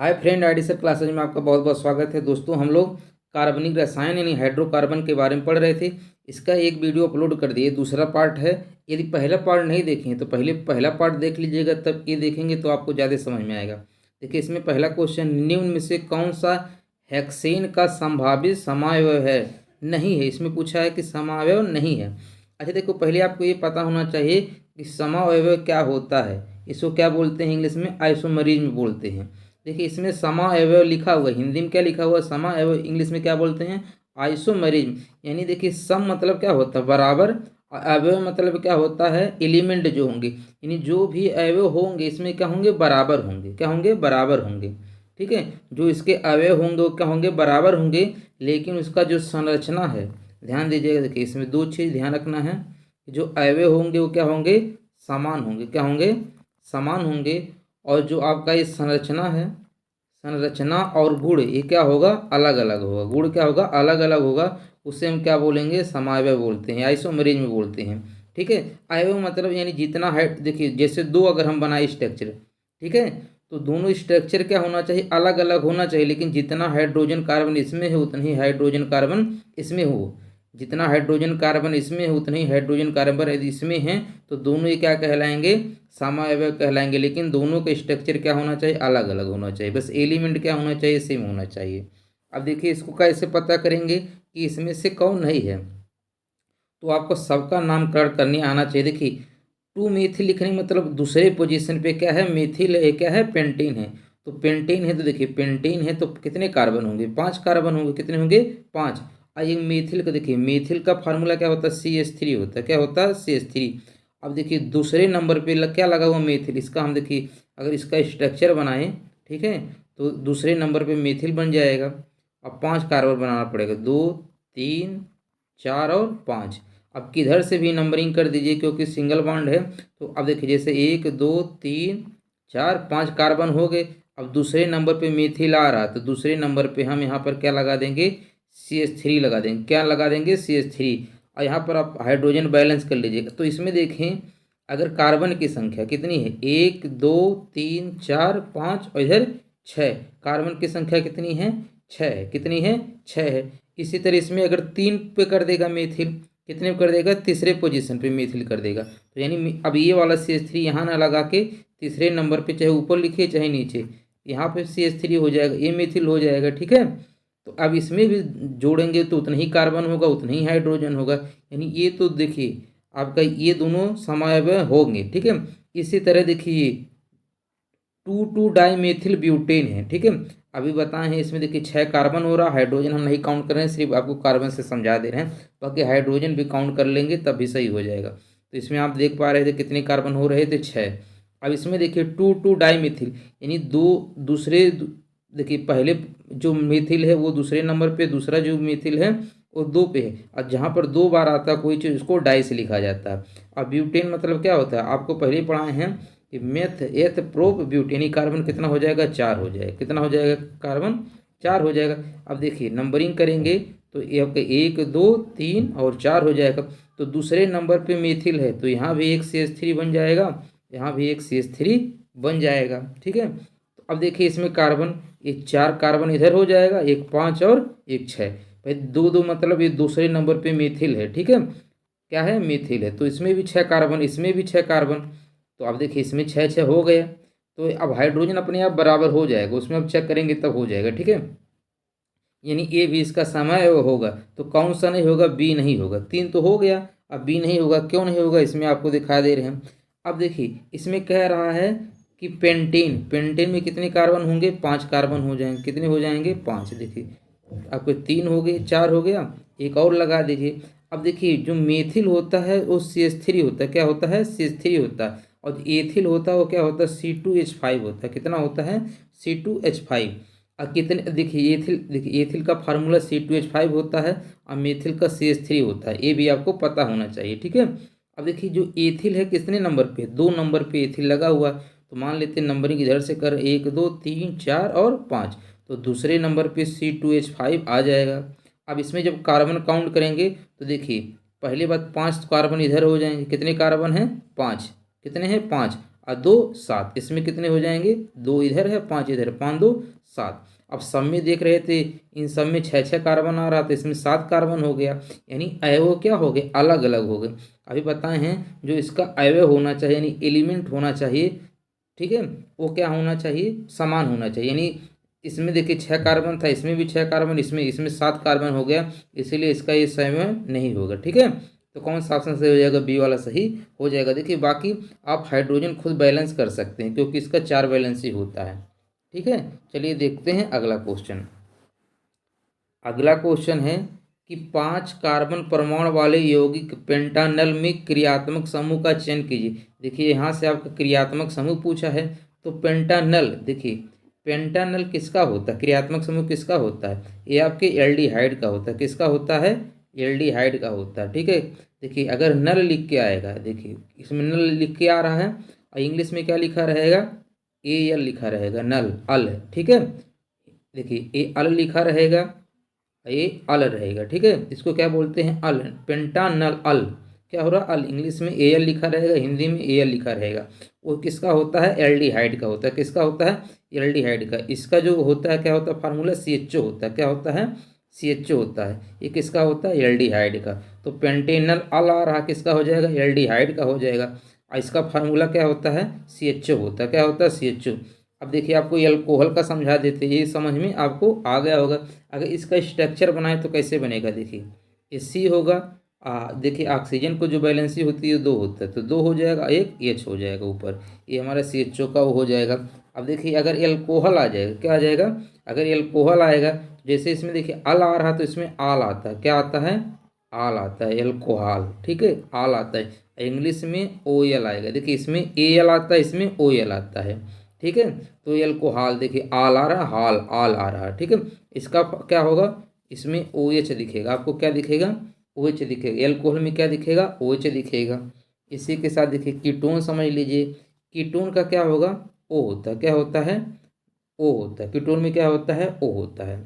Hi friend, ID sir classes में आपका बहुत बहुत स्वागत है। दोस्तों, हम लोग कार्बनिक रसायन यानी हाइड्रोकार्बन के बारे में पढ़ रहे थे। इसका एक वीडियो अपलोड कर दिए, दूसरा पार्ट है। यदि पहला पार्ट नहीं देखें तो पहला पार्ट देख लीजिएगा, तब ये देखेंगे तो आपको ज़्यादा समझ में आएगा। देखिए, इसमें पहला क्वेश्चन, निम्न में से कौन सा हेक्सेन का संभावित समावयव है? नहीं है। इसमें पूछा है कि समावयव नहीं है। अच्छा देखो, पहले आपको ये पता होना चाहिए कि समावयव क्या होता है। इसको क्या बोलते हैं? इंग्लिश में आइसोमरिज्म बोलते हैं। देखिए, इसमें समा अवयव लिखा हुआ है, हिंदी में क्या लिखा हुआ है? समा अवयव। इंग्लिश में क्या बोलते हैं? आइसोमरिज्म। यानी देखिए, सम मतलब क्या होता है? बराबर। अवयव मतलब क्या होता है? एलिमेंट जो होंगे, यानी जो भी अवयव होंगे इसमें क्या होंगे? बराबर होंगे। क्या होंगे? बराबर होंगे। ठीक है, जो इसके अवयव होंगे वो क्या होंगे? बराबर होंगे। लेकिन उसका जो संरचना है, ध्यान दीजिएगा। देखिए, इसमें दो चीज़ ध्यान रखना है। जो अवयव होंगे वो क्या होंगे? समान होंगे। क्या होंगे? समान होंगे। और जो आपका ये संरचना है, संरचना और गुण, ये क्या होगा? अलग अलग होगा। गुण क्या होगा? अलग अलग होगा। उसे हम क्या बोलेंगे? समावयव बोलते हैं, आइसोमरेज में बोलते हैं। ठीक है, अवयव मतलब यानी जितना हाइट, देखिए जैसे दो अगर हम बनाए स्ट्रक्चर, ठीक है, तो दोनों स्ट्रक्चर क्या होना चाहिए? अलग अलग होना चाहिए। लेकिन जितना हाइड्रोजन कार्बन इसमें है उतना ही हाइड्रोजन कार्बन इसमें हो। जितना हाइड्रोजन कार्बन इसमें है उतना ही हाइड्रोजन कार्बन यदि इसमें है तो दोनों ही क्या कहलाएंगे? समावयव कहलाएंगे। लेकिन दोनों का स्ट्रक्चर क्या होना चाहिए? अलग अलग होना चाहिए। बस एलिमेंट क्या होना चाहिए? सेम होना चाहिए। अब देखिए, इसको कैसे पता करेंगे कि इसमें से कौन नहीं है? तो आपको सबका नामकरण करने आना चाहिए। देखिए, टू मेथिल लिखने मतलब दूसरे पोजीशन पे क्या है? मेथिल है। क्या है? पेंटीन है। तो पेंटीन है तो देखिए, पेंटीन है तो कितने कार्बन होंगे? 5 कार्बन होंगे। कितने होंगे? 5। और ये मेथिल का देखिए, मेथिल का फार्मूला क्या होता है? CH3 होता है। क्या होता है? CH3। अब देखिए, दूसरे नंबर पे क्या लगा हुआ? मेथिल। इसका हम देखिए, अगर इसका स्ट्रक्चर बनाएं, ठीक है, तो दूसरे नंबर पे मेथिल बन जाएगा। अब 5 कार्बन बनाना पड़ेगा, 2, 3, 4 और 5। अब किधर से भी नंबरिंग कर दीजिए क्योंकि सिंगल बॉन्ड है। तो अब देखिए, जैसे 1, 2, 3, 4, 5 कार्बन हो गए। अब दूसरे नंबर पे मेथिल आ रहा, तो दूसरे नंबर पे हम यहाँ पर क्या लगा देंगे? CH3 लगा देंगे। क्या लगा देंगे? CH3। और यहाँ पर आप हाइड्रोजन बैलेंस कर लीजिएगा। तो इसमें देखें, अगर कार्बन की संख्या कितनी है? 1, 2, 3, 4, 5 और इधर 6। कार्बन की संख्या कितनी है? 6 है। कितनी है? 6 है। इसी तरह इसमें अगर 3 पे कर देगा मेथिल, कितने पे कर देगा? तीसरे पोजीशन पे मेथिल कर देगा। तो यानी अब ये वाला CH3 यहाँ ना लगा के तीसरे नंबर पे, चाहे ऊपर लिखिए चाहे नीचे, यहाँ पे CH3 हो जाएगा, ये मेथिल हो जाएगा। ठीक है, तो अब इसमें भी जोड़ेंगे तो उतना ही कार्बन होगा, उतना ही हाइड्रोजन होगा। यानी ये तो देखिए, आपका ये दोनों समावयव होंगे। ठीक है, इसी तरह देखिए, 2,2 डाइमेथिल ब्यूटेन है। ठीक है, अभी बताए हैं इसमें देखिए 6 कार्बन हो रहा, हाइड्रोजन हम नहीं काउंट कर रहे हैं, सिर्फ आपको कार्बन से समझा दे रहे हैं। बाकी हाइड्रोजन भी काउंट कर लेंगे तब भी सही हो जाएगा। तो इसमें आप देख पा रहे थे कितने कार्बन हो रहे थे? 6। अब इसमें देखिए 2,2 डाइमेथिल, यानी देखिए, पहले जो मेथिल है वो दूसरे नंबर पे, दूसरा जो मेथिल है वो 2 पे है। और जहाँ पर 2 बार आता है कोई चीज़, उसको डाई से लिखा जाता है। अब ब्यूटेन मतलब क्या होता है? आपको पहले ही पढ़ाए हैं कि मेथ एथ प्रोप ब्यूट, यानी कार्बन कितना हो जाएगा? 4 हो जाएगा। कितना हो जाएगा? कार्बन 4 हो जाएगा। अब देखिए, नंबरिंग करेंगे तो ये आपका 1, 2, 3 और 4 हो जाएगा। तो दूसरे नंबर पे मेथिल है तो यहाँ भी एक CH3 बन जाएगा, यहाँ भी एक CH3 बन जाएगा। ठीक है, तो अब देखिए इसमें कार्बन, एक 4 कार्बन इधर हो जाएगा, एक 5 और एक 6। भाई 2, 2 मतलब ये दूसरे नंबर पे मेथिल है। ठीक है, क्या है? मेथिल है। तो इसमें भी 6 कार्बन, इसमें भी 6 कार्बन। तो अब देखिए, इसमें 6 6 हो गया। तो अब हाइड्रोजन अपने आप बराबर हो जाएगा, उसमें अब चेक करेंगे तब हो जाएगा। ठीक है, यानी ए भी इसका समय होगा। तो कौन सा नहीं होगा? बी नहीं होगा। 3 तो हो गया, अब बी नहीं होगा। क्यों नहीं होगा? इसमें आपको दिखा दे रहे हैं। अब देखिए, इसमें कह रहा है कि पेंटेन, पेंटेन में कितने कार्बन होंगे? 5 कार्बन हो जाएंगे। कितने हो जाएंगे? 5। देखिए, आपके 3 हो गए, 4 हो गया, एक और लगा दीजिए। अब देखिए, जो मेथिल होता है वो CH3 होता है। क्या होता है? CH3 होता है। और एथिल होता है वो क्या होता है? C2H5 होता है। कितना होता है? C2H5। और कितने, देखिए एथिल, देखिए एथिल का फार्मूला C2H5 होता है और मेथिल का CH3 होता है। ये भी आपको पता होना चाहिए। ठीक है, अब देखिए, जो एथिल है कितने नंबर पे? 2 नंबर पे एथिल लगा हुआ। तो मान लेते हैं नंबरिंग इधर से कर, 1, 2, 3, 4 और 5। तो दूसरे नंबर पे C2H5 आ जाएगा। अब इसमें जब कार्बन काउंट करेंगे तो देखिए, पहली बात 5 कार्बन इधर हो जाएंगे। कितने कार्बन हैं? 5। कितने हैं? 5। और 2 7, इसमें कितने हो जाएंगे, 2 इधर है 5 इधर, 5 2 7। अब सब में देख रहे थे इन सब में 6 कार्बन आ रहा था, इसमें 7 कार्बन हो गया, यानी अवयव क्या हो गए, अलग अलग हो गए। अभी बताए हैं जो इसका अवयव होना चाहिए यानी एलिमेंट होना चाहिए, ठीक है, वो क्या होना चाहिए, समान होना चाहिए। यानी इसमें देखिए 6 कार्बन था, इसमें भी 6 कार्बन, इसमें इसमें 7 कार्बन हो गया, इसीलिए इसका ये समय नहीं होगा, ठीक है। तो कौन सा ऑप्शन सही हो जाएगा, बी वाला सही हो जाएगा। देखिए बाकी आप हाइड्रोजन खुद बैलेंस कर सकते हैं क्योंकि इसका 4 बैलेंस ही होता है, ठीक है। चलिए देखते हैं अगला क्वेश्चन। अगला क्वेश्चन है कि 5 कार्बन परमाणु वाले यौगिक पेंटानल में क्रियात्मक समूह का चयन कीजिए। देखिए यहाँ से आपका क्रियात्मक समूह पूछा है, तो पेंटानल, देखिए पेंटानल किसका होता है, क्रियात्मक समूह किसका होता है, ये आपके एल्डिहाइड का होता है, किसका होता है, एल्डिहाइड का होता है, ठीक है। देखिए अगर नल लिख के आएगा, देखिए इसमें नल लिख के आ रहा है और इंग्लिश में क्या लिखा रहेगा, ए एल लिखा रहेगा, नल अल, ठीक है। देखिए ए अल लिखा रहेगा, ये अल रहेगा, ठीक है। इसको क्या बोलते हैं, अल, पेंटानल अल, क्या हो रहा, अल, इंग्लिश में ए एल लिखा रहेगा, हिंदी में ए एल लिखा रहेगा। वो किसका होता है, एल्डिहाइड का होता है, किसका होता है, एल्डिहाइड का। इसका जो होता है क्या होता है फार्मूला, CHO होता है, क्या होता है, CHO होता है। ये किसका होता है, एल्डिहाइड का। तो पेंटेनल अल आ रहा किसका हो जाएगा, एल्डिहाइड का हो जाएगा। और इसका फार्मूला क्या होता है, CHO होता है, क्या होता है, CHO। अब देखिए आपको एल्कोहल का समझा देते, ये समझ में आपको आ गया होगा। अगर इसका स्ट्रक्चर बनाए तो कैसे बनेगा, देखिए ये सी होगा, देखिए ऑक्सीजन को जो बैलेंसी होती है 2 होता है, तो 2 हो जाएगा, एक H हो जाएगा ऊपर, ये हमारा CHO का वो हो जाएगा। अब देखिए अगर एल्कोहल आ जाएगा, क्या आ जाएगा, अगर एल्कोहल आएगा, जैसे इसमें देखिए अल आ रहा तो इसमें आल आता है, क्या आता है, आल आता है, एल्कोहल, ठीक है, आल आता है। इंग्लिश में OL आएगा, देखिए इसमें AL आता है, इसमें OL आता है, ठीक है। तो एल्कोहल, देखिए आल आ रहा, हाल आल आ रहा, ठीक है। इसका क्या होगा, इसमें OH दिखेगा, आपको क्या दिखेगा, OH दिखेगा। एल्कोहल में क्या दिखेगा, OH दिखेगा। इसी के साथ देखिए कीटोन समझ लीजिए, कीटोन का क्या होगा, O होता है, क्या होता है, O होता है, कीटोन में क्या होता है, O होता है,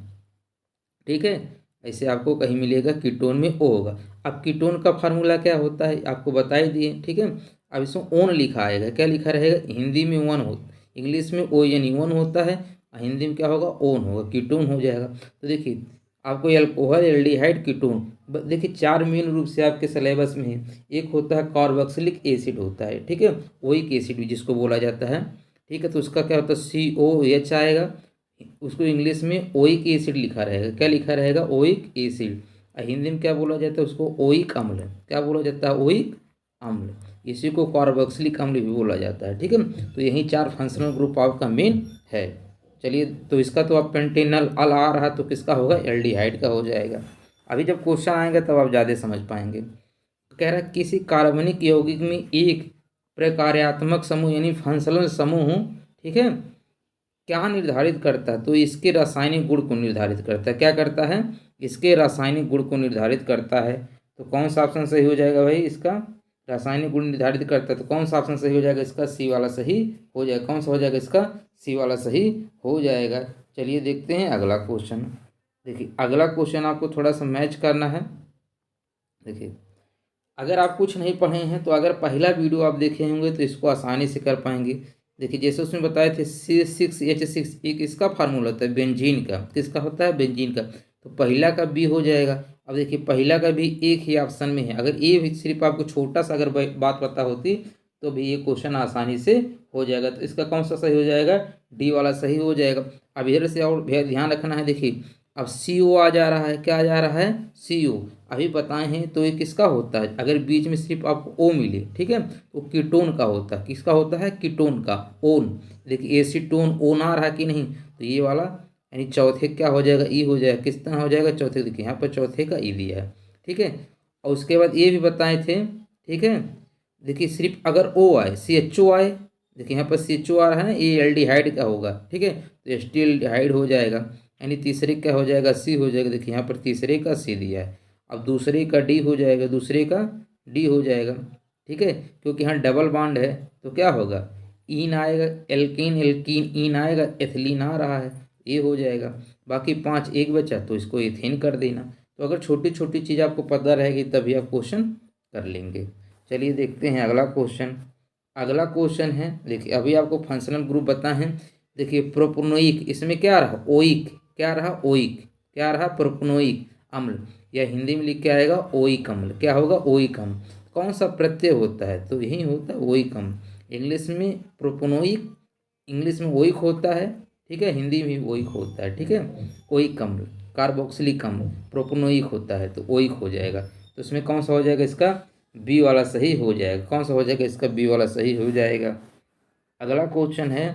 ठीक है। ऐसे आपको कहीं मिलेगा कीटोन में O होगा। अब कीटोन का फार्मूला क्या होता है आपको बता ही दिए, ठीक है। अब इसमें ओन लिखा आएगा, क्या लिखा रहेगा, हिंदी में वन हो, इंग्लिश में ON होता है, हिंदी में क्या होगा, ओन होगा, कीटोन हो जाएगा। तो देखिए आपको एल्कोहल, एल्डिहाइड, कीटोन, देखिए 4 मेन रूप से आपके सिलेबस में है। एक होता है कार्बोक्सिलिक एसिड होता है, ठीक है, ओइक एसिड भी जिसको बोला जाता है, ठीक है। तो उसका क्या होता है, COH आएगा, उसको इंग्लिश में ओइक एसिड लिखा रहेगा, क्या लिखा रहेगा, ओइक एसिड। हिंदी में क्या बोला जाता है उसको, ओइक अम्ल, क्या बोला जाता है, ओइक अम्ल। इसी को कार्बोक्सिलिक अम्ल भी बोला जाता है, ठीक है। तो यही 4 फंक्शनल ग्रुप आपका मेन है। चलिए तो इसका तो आप पेंटेनल अल आ रहा तो किसका होगा, एल्डिहाइड का हो जाएगा। अभी जब क्वेश्चन आएंगे तब आप ज़्यादा समझ पाएंगे। कह रहा है किसी कार्बनिक यौगिक में एक प्रकार्यात्मक समूह यानी फंक्शनल समूह, ठीक है, क्या निर्धारित करता है, तो इसके रासायनिक गुण को निर्धारित करता है, क्या करता है, इसके रासायनिक गुण को निर्धारित करता है। तो कौन सा ऑप्शन सही हो जाएगा भाई, इसका रासायनिक गुण निर्धारित करता है, तो कौन सा ऑप्शन सही हो जाएगा, इसका सी वाला सही हो जाएगा। कौन सा हो जाएगा, इसका सी वाला सही हो जाएगा। चलिए देखते हैं अगला क्वेश्चन। देखिए अगला क्वेश्चन आपको थोड़ा सा मैच करना है। देखिए अगर आप कुछ नहीं पढ़े हैं तो अगर पहला वीडियो आप देखे होंगे तो इसको आसानी से कर पाएंगे। देखिए जैसे उसमें बताए थे C6H6 एक इसका फार्मूला होता है बेंजीन का, किसका होता है, बेंजीन का। तो पहला का बी हो जाएगा। अब देखिए पहला का भी एक ही ऑप्शन में है, अगर ये सिर्फ आपको छोटा सा अगर बात पता होती तो भी ये क्वेश्चन आसानी से हो जाएगा। तो इसका कौन सा सही हो जाएगा, डी वाला सही हो जाएगा। अब इधर से और ध्यान रखना है, देखिए अब CO आ जा रहा है, क्या आ जा रहा है, CO। अभी बताए हैं तो ये किसका होता है, अगर बीच में सिर्फ आपको O मिले, ठीक है, तो कीटोन का होता है, किसका होता है, कीटोन का, ओन। देखिए एसीटोन ओन आ रहा है कि नहीं, तो ये वाला यानी चौथे क्या हो जाएगा, ई हो जाएगा, किस तरह हो जाएगा, चौथे। देखिए यहाँ पर चौथे का ई दिया है, ठीक है। और उसके बाद ये भी बताए थे, ठीक है। देखिए सिर्फ अगर O आए, CHO आए, देखिए यहाँ पर CHO आ रहा है ना, ये एल्डिहाइड का होगा, ठीक है, तो एस्टिल्डिहाइड हो जाएगा, यानी तीसरे का हो जाएगा C हो जाएगा। देखिए यहाँ पर तीसरे का C दिया है, अब दूसरे का D हो जाएगा, दूसरे का D हो जाएगा, ठीक है, क्योंकि यहाँ डबल बॉन्ड है तो क्या होगा, ईन आएगा, एल्कीन एल्कीन ईन आएगा, एथिलीन आ रहा है, ये हो जाएगा। बाकी 5 एक बचा तो इसको एथेन कर देना। तो अगर छोटी छोटी चीज़ आपको पता रहेगी तभी आप क्वेश्चन कर लेंगे। चलिए देखते हैं अगला क्वेश्चन। अगला क्वेश्चन है, देखिए अभी आपको फंक्शनल ग्रुप बताए हैं। देखिए प्रोपनोइक, इसमें क्या रहा, ओइक, क्या रहा, ओइक, क्या रहा, प्रोपनोइक अम्ल, या हिंदी में लिख के आएगा ओइक अम्ल। क्या होगा, ओइक अम्ल। कौन सा प्रत्यय होता है, तो यही होता है ओइक अम्ल। इंग्लिश में प्रोपनोइक, इंग्लिश में ओइक होता है, ठीक है, हिंदी में भी ओइक होता है, ठीक है। ओइक अम्ल, कार्बोक्सिलिक अम्ल, प्रोपनोइक होता है तो ओइक हो जाएगा। तो इसमें कौन सा हो जाएगा, इसका बी वाला सही हो जाएगा। कौन सा हो जाएगा, इसका बी वाला सही हो जाएगा। अगला क्वेश्चन है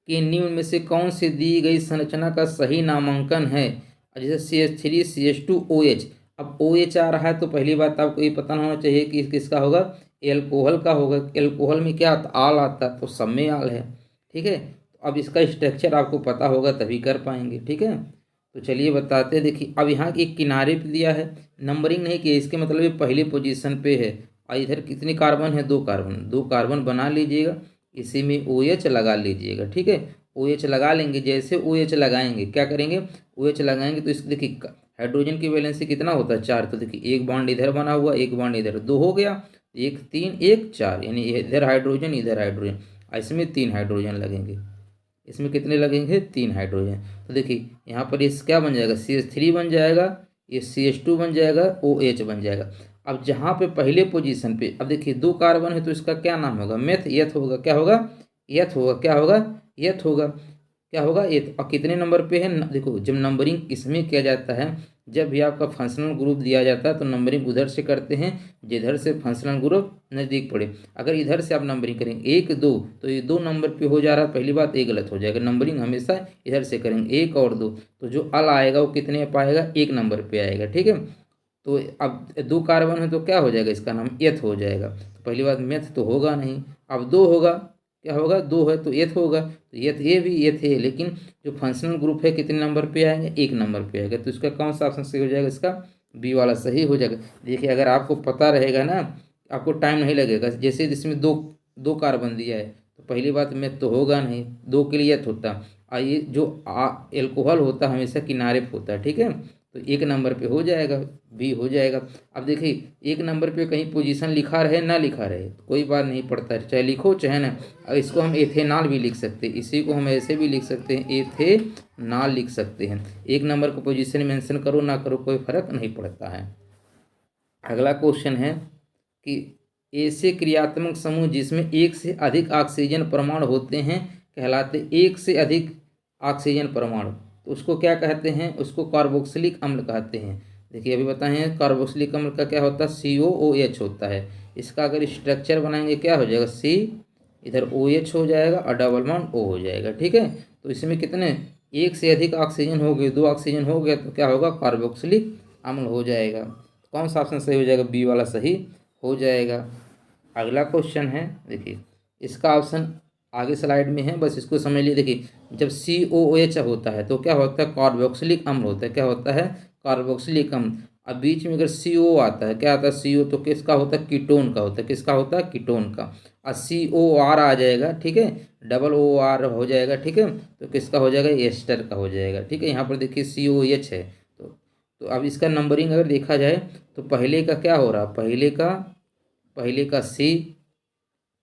कि निम्न में से कौन सी दी गई संरचना का सही नामांकन है। जैसे CH3CH2OH, अब OH आ रहा है तो पहली बात आपको ये पता होना चाहिए कि किसका होगा, एल्कोहल का होगा। एल्कोहल में क्या आता, आल आता है, तो सब में आल है, ठीक है। तो अब इसका स्ट्रक्चर आपको पता होगा तभी कर पाएंगे, ठीक है। तो चलिए बताते हैं। देखिए अब यहाँ एक किनारे पे दिया है, नंबरिंग नहीं किया, इसके मतलब ये पहले पोजीशन पे है। और इधर कितने कार्बन है, 2 कार्बन, 2 कार्बन बना लीजिएगा, इसी में OH लगा लीजिएगा, ठीक है। OH लगा लेंगे, जैसे OH लगाएंगे क्या करेंगे, OH लगाएंगे तो इस देखिए हाइड्रोजन की वैलेंसी कितना होता है, 4। तो देखिए एक बॉन्ड इधर बना हुआ, एक बॉन्ड इधर, 2 हो गया, 1 3 1 4, यानी इधर हाइड्रोजन इधर हाइड्रोजन, इसमें 3 हाइड्रोजन लगेंगे, इसमें कितने लगेंगे, 3 हाइड्रोजन। तो देखिए यहाँ पर इस क्या बन जाएगा, CH3 बन जाएगा, ये CH2 बन जाएगा, OH बन जाएगा। अब जहाँ पे पहले पोजीशन पे, अब देखिए 2 कार्बन है तो इसका क्या नाम होगा, मेथ एथ होगा, क्या होगा, एथ होगा, क्या होगा, एथ होगा, क्या होगा, एथ। और कितने नंबर पे है, देखो जब नंबरिंग किसमें किया जाता है, जब भी आपका फंक्शनल ग्रुप दिया जाता है तो नंबरिंग उधर से करते हैं जिधर से फंक्शनल ग्रुप नज़दीक पड़े। अगर इधर से आप नंबरिंग करेंगे 1 2, तो ये 2 नंबर पे हो जा रहा है, पहली बात ये गलत हो जाएगा। नंबरिंग हमेशा इधर से करेंगे 1 और 2, तो जो अल आएगा वो कितने पे आएगा, 1 नंबर पे आएगा, ठीक है। तो अब 2 कार्बन है तो क्या हो जाएगा, इसका नाम एथ हो जाएगा। तो पहली बात मेथ तो होगा नहीं, अब 2 होगा, क्या होगा, 2 है तो एथ होगा, तो एथ ये भी एथ है, लेकिन जो फंक्शनल ग्रुप है कितने नंबर पे आएगा, 1 नंबर पे आएगा। तो इसका कौन सा ऑप्शन सही हो जाएगा, इसका बी वाला सही हो जाएगा। देखिए अगर आपको पता रहेगा ना, आपको टाइम नहीं लगेगा। जैसे इसमें दो दो कार्बन दिया है तो पहली बात मेथ तो होगा नहीं, 2 के लिए एथ होता, और ये जो एल्कोहल होता है हमेशा किनारे पे होता है, ठीक है। तो 1 नंबर पे हो जाएगा, बी हो जाएगा। अब देखिए 1 नंबर पे कहीं पोजीशन लिखा रहे ना लिखा रहे तो कोई बात नहीं पड़ता है, चाहे लिखो चाहे ना। अब इसको हम एथेनॉल भी लिख सकते हैं, इसी को हम ऐसे भी लिख सकते हैं, एथेनॉल लिख सकते हैं। 1 नंबर को पोजीशन मेंशन करो ना करो कोई फर्क नहीं पड़ता है। अगला क्वेश्चन है कि ऐसे क्रियात्मक समूह जिसमें 1 से अधिक ऑक्सीजन परमाणु होते हैं कहलाते, 1 से अधिक ऑक्सीजन परमाणु, तो उसको क्या कहते हैं, उसको कार्बोक्सिलिक अम्ल कहते हैं। देखिए अभी बताए हैं कार्बोक्सिलिक अम्ल का क्या होता है, COOH होता है। इसका अगर स्ट्रक्चर बनाएंगे क्या हो जाएगा, C, इधर OH हो जाएगा और डबल बॉन्ड O हो जाएगा, ठीक है। तो इसमें कितने, 1 से अधिक ऑक्सीजन हो गए, 2 ऑक्सीजन हो गया तो क्या होगा, कार्बोक्सिलिक अम्ल हो जाएगा। कौन सा ऑप्शन सही हो जाएगा, बी वाला सही हो जाएगा। अगला क्वेश्चन है, देखिए इसका ऑप्शन आगे स्लाइड में है, बस इसको समझ लीजिए। देखिए जब COOH होता है तो क्या होता है, कार्बोक्सिलिक अम्ल होता है, क्या होता है, कार्बोक्सिलिक अम्ल। अब बीच में अगर CO आता है, क्या आता है, CO तो किसका होता है, कीटोन का होता है, किसका होता है, कीटोन का। और COR आ जाएगा, ठीक है, डबल OR हो जाएगा, ठीक है, तो किसका हो जाएगा, एस्टर का हो जाएगा, ठीक है। यहाँ पर देखिए COH है, तो अब इसका नंबरिंग अगर देखा जाए तो पहले का क्या हो रहा, पहले का C,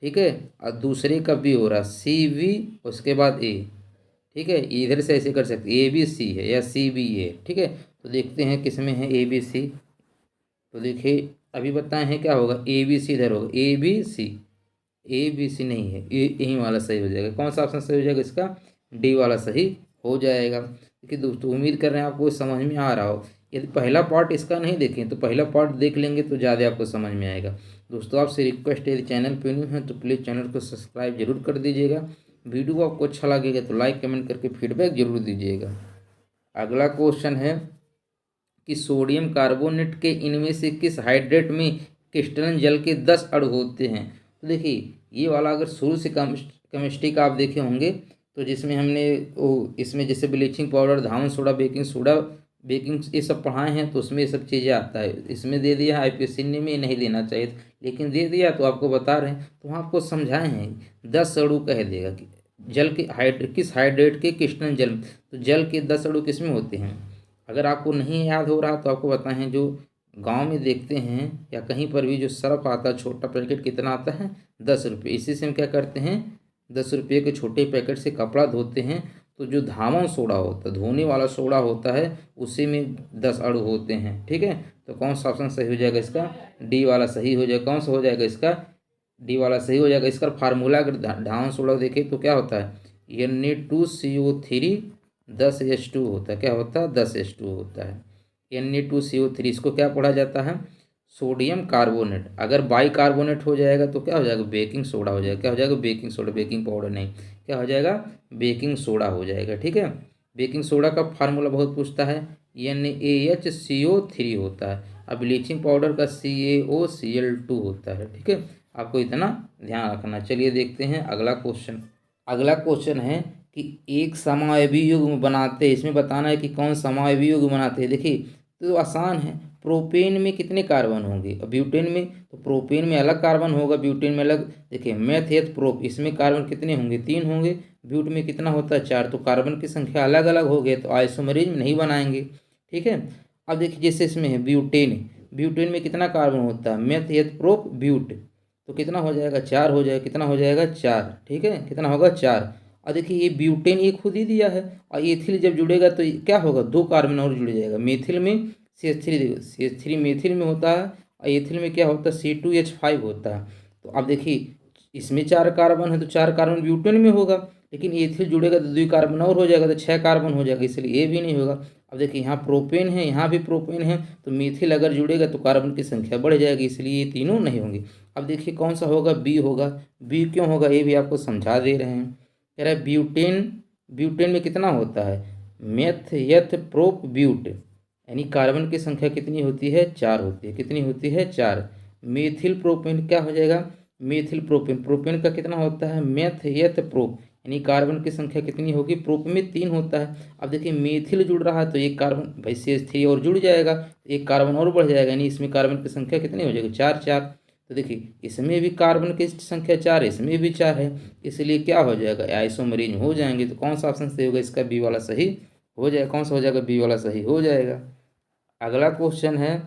ठीक है, और दूसरे का B हो रहा, CV, उसके बाद A, ठीक है। इधर से ऐसे कर सकते ABC है या CBA, ठीक है। तो देखते हैं किस में है ABC, तो देखिए अभी बताए हैं क्या होगा, ABC इधर होगा, ABC नहीं है, यही वाला सही हो जाएगा। कौन सा ऑप्शन सही हो जाएगा, इसका डी वाला सही हो जाएगा। देखिए दोस्तों उम्मीद कर रहे हैं आपको समझ में आ रहा हो। यदि पहला पार्ट इसका नहीं देखें तो पहला पार्ट देख लेंगे तो ज़्यादा आपको समझ में आएगा। दोस्तों आपसे रिक्वेस्ट है, यदि चैनल पे न्यू है तो प्लीज़ चैनल को सब्सक्राइब जरूर कर दीजिएगा। वीडियो आपको अच्छा लगेगा तो लाइक कमेंट करके फीडबैक जरूर दीजिएगा। अगला क्वेश्चन है कि सोडियम कार्बोनेट के इनमें से किस हाइड्रेट में क्रिस्टलन जल के 10 अणु होते हैं। तो देखिए ये वाला अगर शुरू से केमिस्ट्री का आप देखे होंगे तो जिसमें हमने इसमें जैसे ब्लीचिंग पाउडर, धावन सोडा, बेकिंग सोडा, बेकिंग ये सब पढ़ाए हैं तो उसमें ये सब चीज़ें आता है। इसमें दे दिया IPSC ने में नहीं देना चाहिए लेकिन दे दिया तो आपको बता रहे हैं, तो हम आपको समझाए हैं 10 अणु कह देगा कि जल के किस हाइड्रेट के क्रिस्टलन जल, तो जल के 10 अणु किस में होते हैं। अगर आपको नहीं याद हो रहा तो आपको बताएं, जो गांव में देखते हैं या कहीं पर भी जो सर्फ आता है छोटा पैकेट कितना आता है 10 रुपये। इसी से हम क्या करते हैं 10 रुपये के छोटे पैकेट से कपड़ा धोते हैं। तो जो धावन सोडा होता है धोने वाला सोडा होता है उसी में 10 अणु होते हैं। ठीक है, तो कौन सा ऑप्शन सही हो जाएगा इसका डी वाला सही हो जाएगा। कौन सा हो जाएगा इसका डी वाला सही हो जाएगा। इसका फार्मूला अगर धावन सोडा देखें तो क्या होता है Na2CO3 10H2 होता है। क्या होता है 10H2 होता है। Na2CO3 इसको क्या पढ़ा जाता है सोडियम कार्बोनेट। अगर बाई कार्बोनेट हो जाएगा तो क्या हो जाएगा बेकिंग सोडा हो जाएगा। क्या हो जाएगा बेकिंग सोडा, बेकिंग पाउडर नहीं, क्या हो जाएगा बेकिंग सोडा हो जाएगा। ठीक है, बेकिंग सोडा का फार्मूला बहुत पूछता है NaHCO3 होता है। अब ब्लीचिंग पाउडर का CaOCl2 होता है। ठीक है, आपको इतना ध्यान रखना। चलिए देखते हैं अगला क्वेश्चन। अगला क्वेश्चन है कि एक समावयवी युग्म बनाते हैं। इसमें बताना है कि कौन समावयवी युग्म बनाते हैं। देखिए तो आसान है, प्रोपेन में कितने कार्बन होंगे और ब्यूटेन में, तो प्रोपेन में अलग कार्बन होगा ब्यूटेन में अलग। देखिए मेथ एथ प्रोप, इसमें कार्बन कितने होंगे 3 होंगे, ब्यूट में कितना होता है 4, तो कार्बन की संख्या अलग अलग हो गए तो आइसोमरेज में नहीं बनाएंगे। ठीक है, अब देखिए जैसे इसमें है ब्यूटेन, ब्यूटेन में कितना कार्बन होता है मेथ एथ प्रोप ब्यूट, तो कितना हो जाएगा 4 हो जाएगा। कितना हो जाएगा 4। ठीक है, कितना होगा 4। और देखिए ये ब्यूटेन ये खुद ही दिया है और एथिल जब जुड़ेगा तो क्या होगा 2 कार्बन और जुड़ जाएगा। मेथिल में CH3 मेथिल में होता है और एथिल में क्या होता है C2H5 होता है। तो अब देखिए इसमें 4 कार्बन है तो 4 कार्बन ब्यूटेन में होगा, लेकिन एथिल जुड़ेगा तो 2 कार्बन और हो जाएगा तो 6 कार्बन हो जाएगा, इसलिए ये भी नहीं होगा। अब देखिए यहाँ प्रोपेन है यहाँ भी प्रोपेन है तो मेथिल अगर जुड़ेगा तो कार्बन की संख्या बढ़ जाएगी, इसलिए ये तीनों नहीं होंगे। अब देखिए कौन सा होगा बी होगा। बी क्यों होगा ये भी आपको समझा दे रहे हैं। कह रहा है ब्यूटेन, ब्यूटेन में कितना होता है मेथ एथ प्रोप ब्यूट, यानी कार्बन की संख्या कितनी होती है 4 होती है। कितनी होती है 4। मेथिल प्रोपेन क्या हो जाएगा मेथिल प्रोपेन, प्रोपेन का कितना होता है मेथ एथ प्रोप, यानी कार्बन की संख्या कितनी होगी प्रोप में 3 होता है। अब देखिए मेथिल जुड़ रहा है तो एक कार्बन भाई CH3 और जुड़ जाएगा, एक कार्बन और बढ़ जाएगा, यानी इसमें कार्बन की संख्या कितनी हो जाएगी 4 4। तो देखिए इसमें भी कार्बन की संख्या 4 है, इसमें भी 4 है, इसलिए क्या हो जाएगा आइसोमरेज हो जाएंगे। तो कौन सा ऑप्शन सही होगा इसका बी वाला सही हो जाएगा। कौन सा हो जाएगा बी वाला सही हो जाएगा। अगला क्वेश्चन है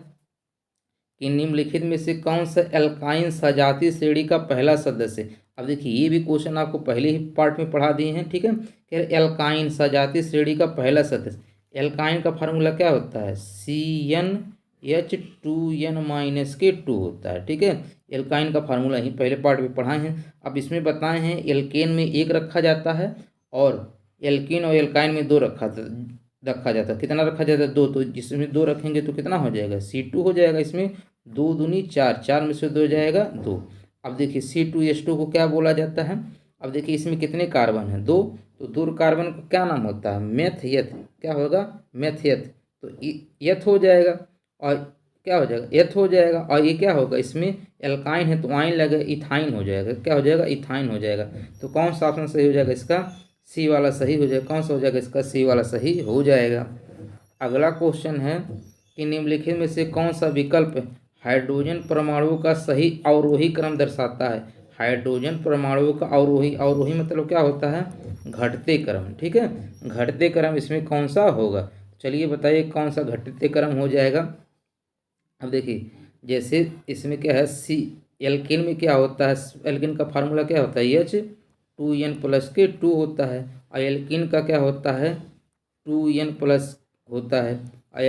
कि निम्नलिखित में से कौन सा एल्काइन सजातीय श्रेणी का पहला सदस्य। अब देखिए ये भी क्वेश्चन आपको पहले ही पार्ट में पढ़ा दिए हैं। ठीक है, कह एल्काइन सजातीय श्रेणी का पहला सदस्य, एल्काइन का फार्मूला क्या होता है CnH2n-2 होता है। ठीक है, एल्काइन का फार्मूला ही पहले पार्ट में पढ़ाए हैं। अब इसमें बताए हैं एल्केन में 1 रखा जाता है और एल्कीन और एल्काइन में 2 रखा जाता है। कितना रखा जाता है 2, तो जिसमें 2 रखेंगे तो कितना हो जाएगा C2 हो जाएगा। इसमें 2 दूनी 4, 4 में से 2 जाएगा 2। अब देखिए C2H2 को क्या बोला जाता है। अब देखिए इसमें कितने कार्बन हैं 2, तो 2 कार्बन का क्या नाम होता है मेथ एथ, क्या होगा मेथ एथ, तो एथ हो जाएगा और क्या हो जाएगा एथ हो जाएगा। और ये क्या होगा इसमें एल्काइन है तो आइन लगे इथाइन हो जाएगा। क्या हो जाएगा इथाइन हो जाएगा। तो कौन सा ऑप्शन सही हो जाएगा इसका सी वाला सही हो जाएगा। कौन सा हो जाएगा इसका सी वाला सही हो जाएगा। अगला क्वेश्चन है कि निम्नलिखित में से कौन सा विकल्प हाइड्रोजन परमाणु का सही अवरोही क्रम दर्शाता है। हाइड्रोजन परमाणु का अवरोही, अवरोही मतलब क्या होता है घटते क्रम। ठीक है, घटते क्रम इसमें कौन सा होगा। चलिए बताइए कौन सा घटते क्रम हो जाएगा। अब देखिए जैसे इसमें क्या है सी एल्केन में क्या होता है, एल्केन का फार्मूला क्या होता है H2n+2 होता है और एल्कीन का क्या होता है 2n+ होता है और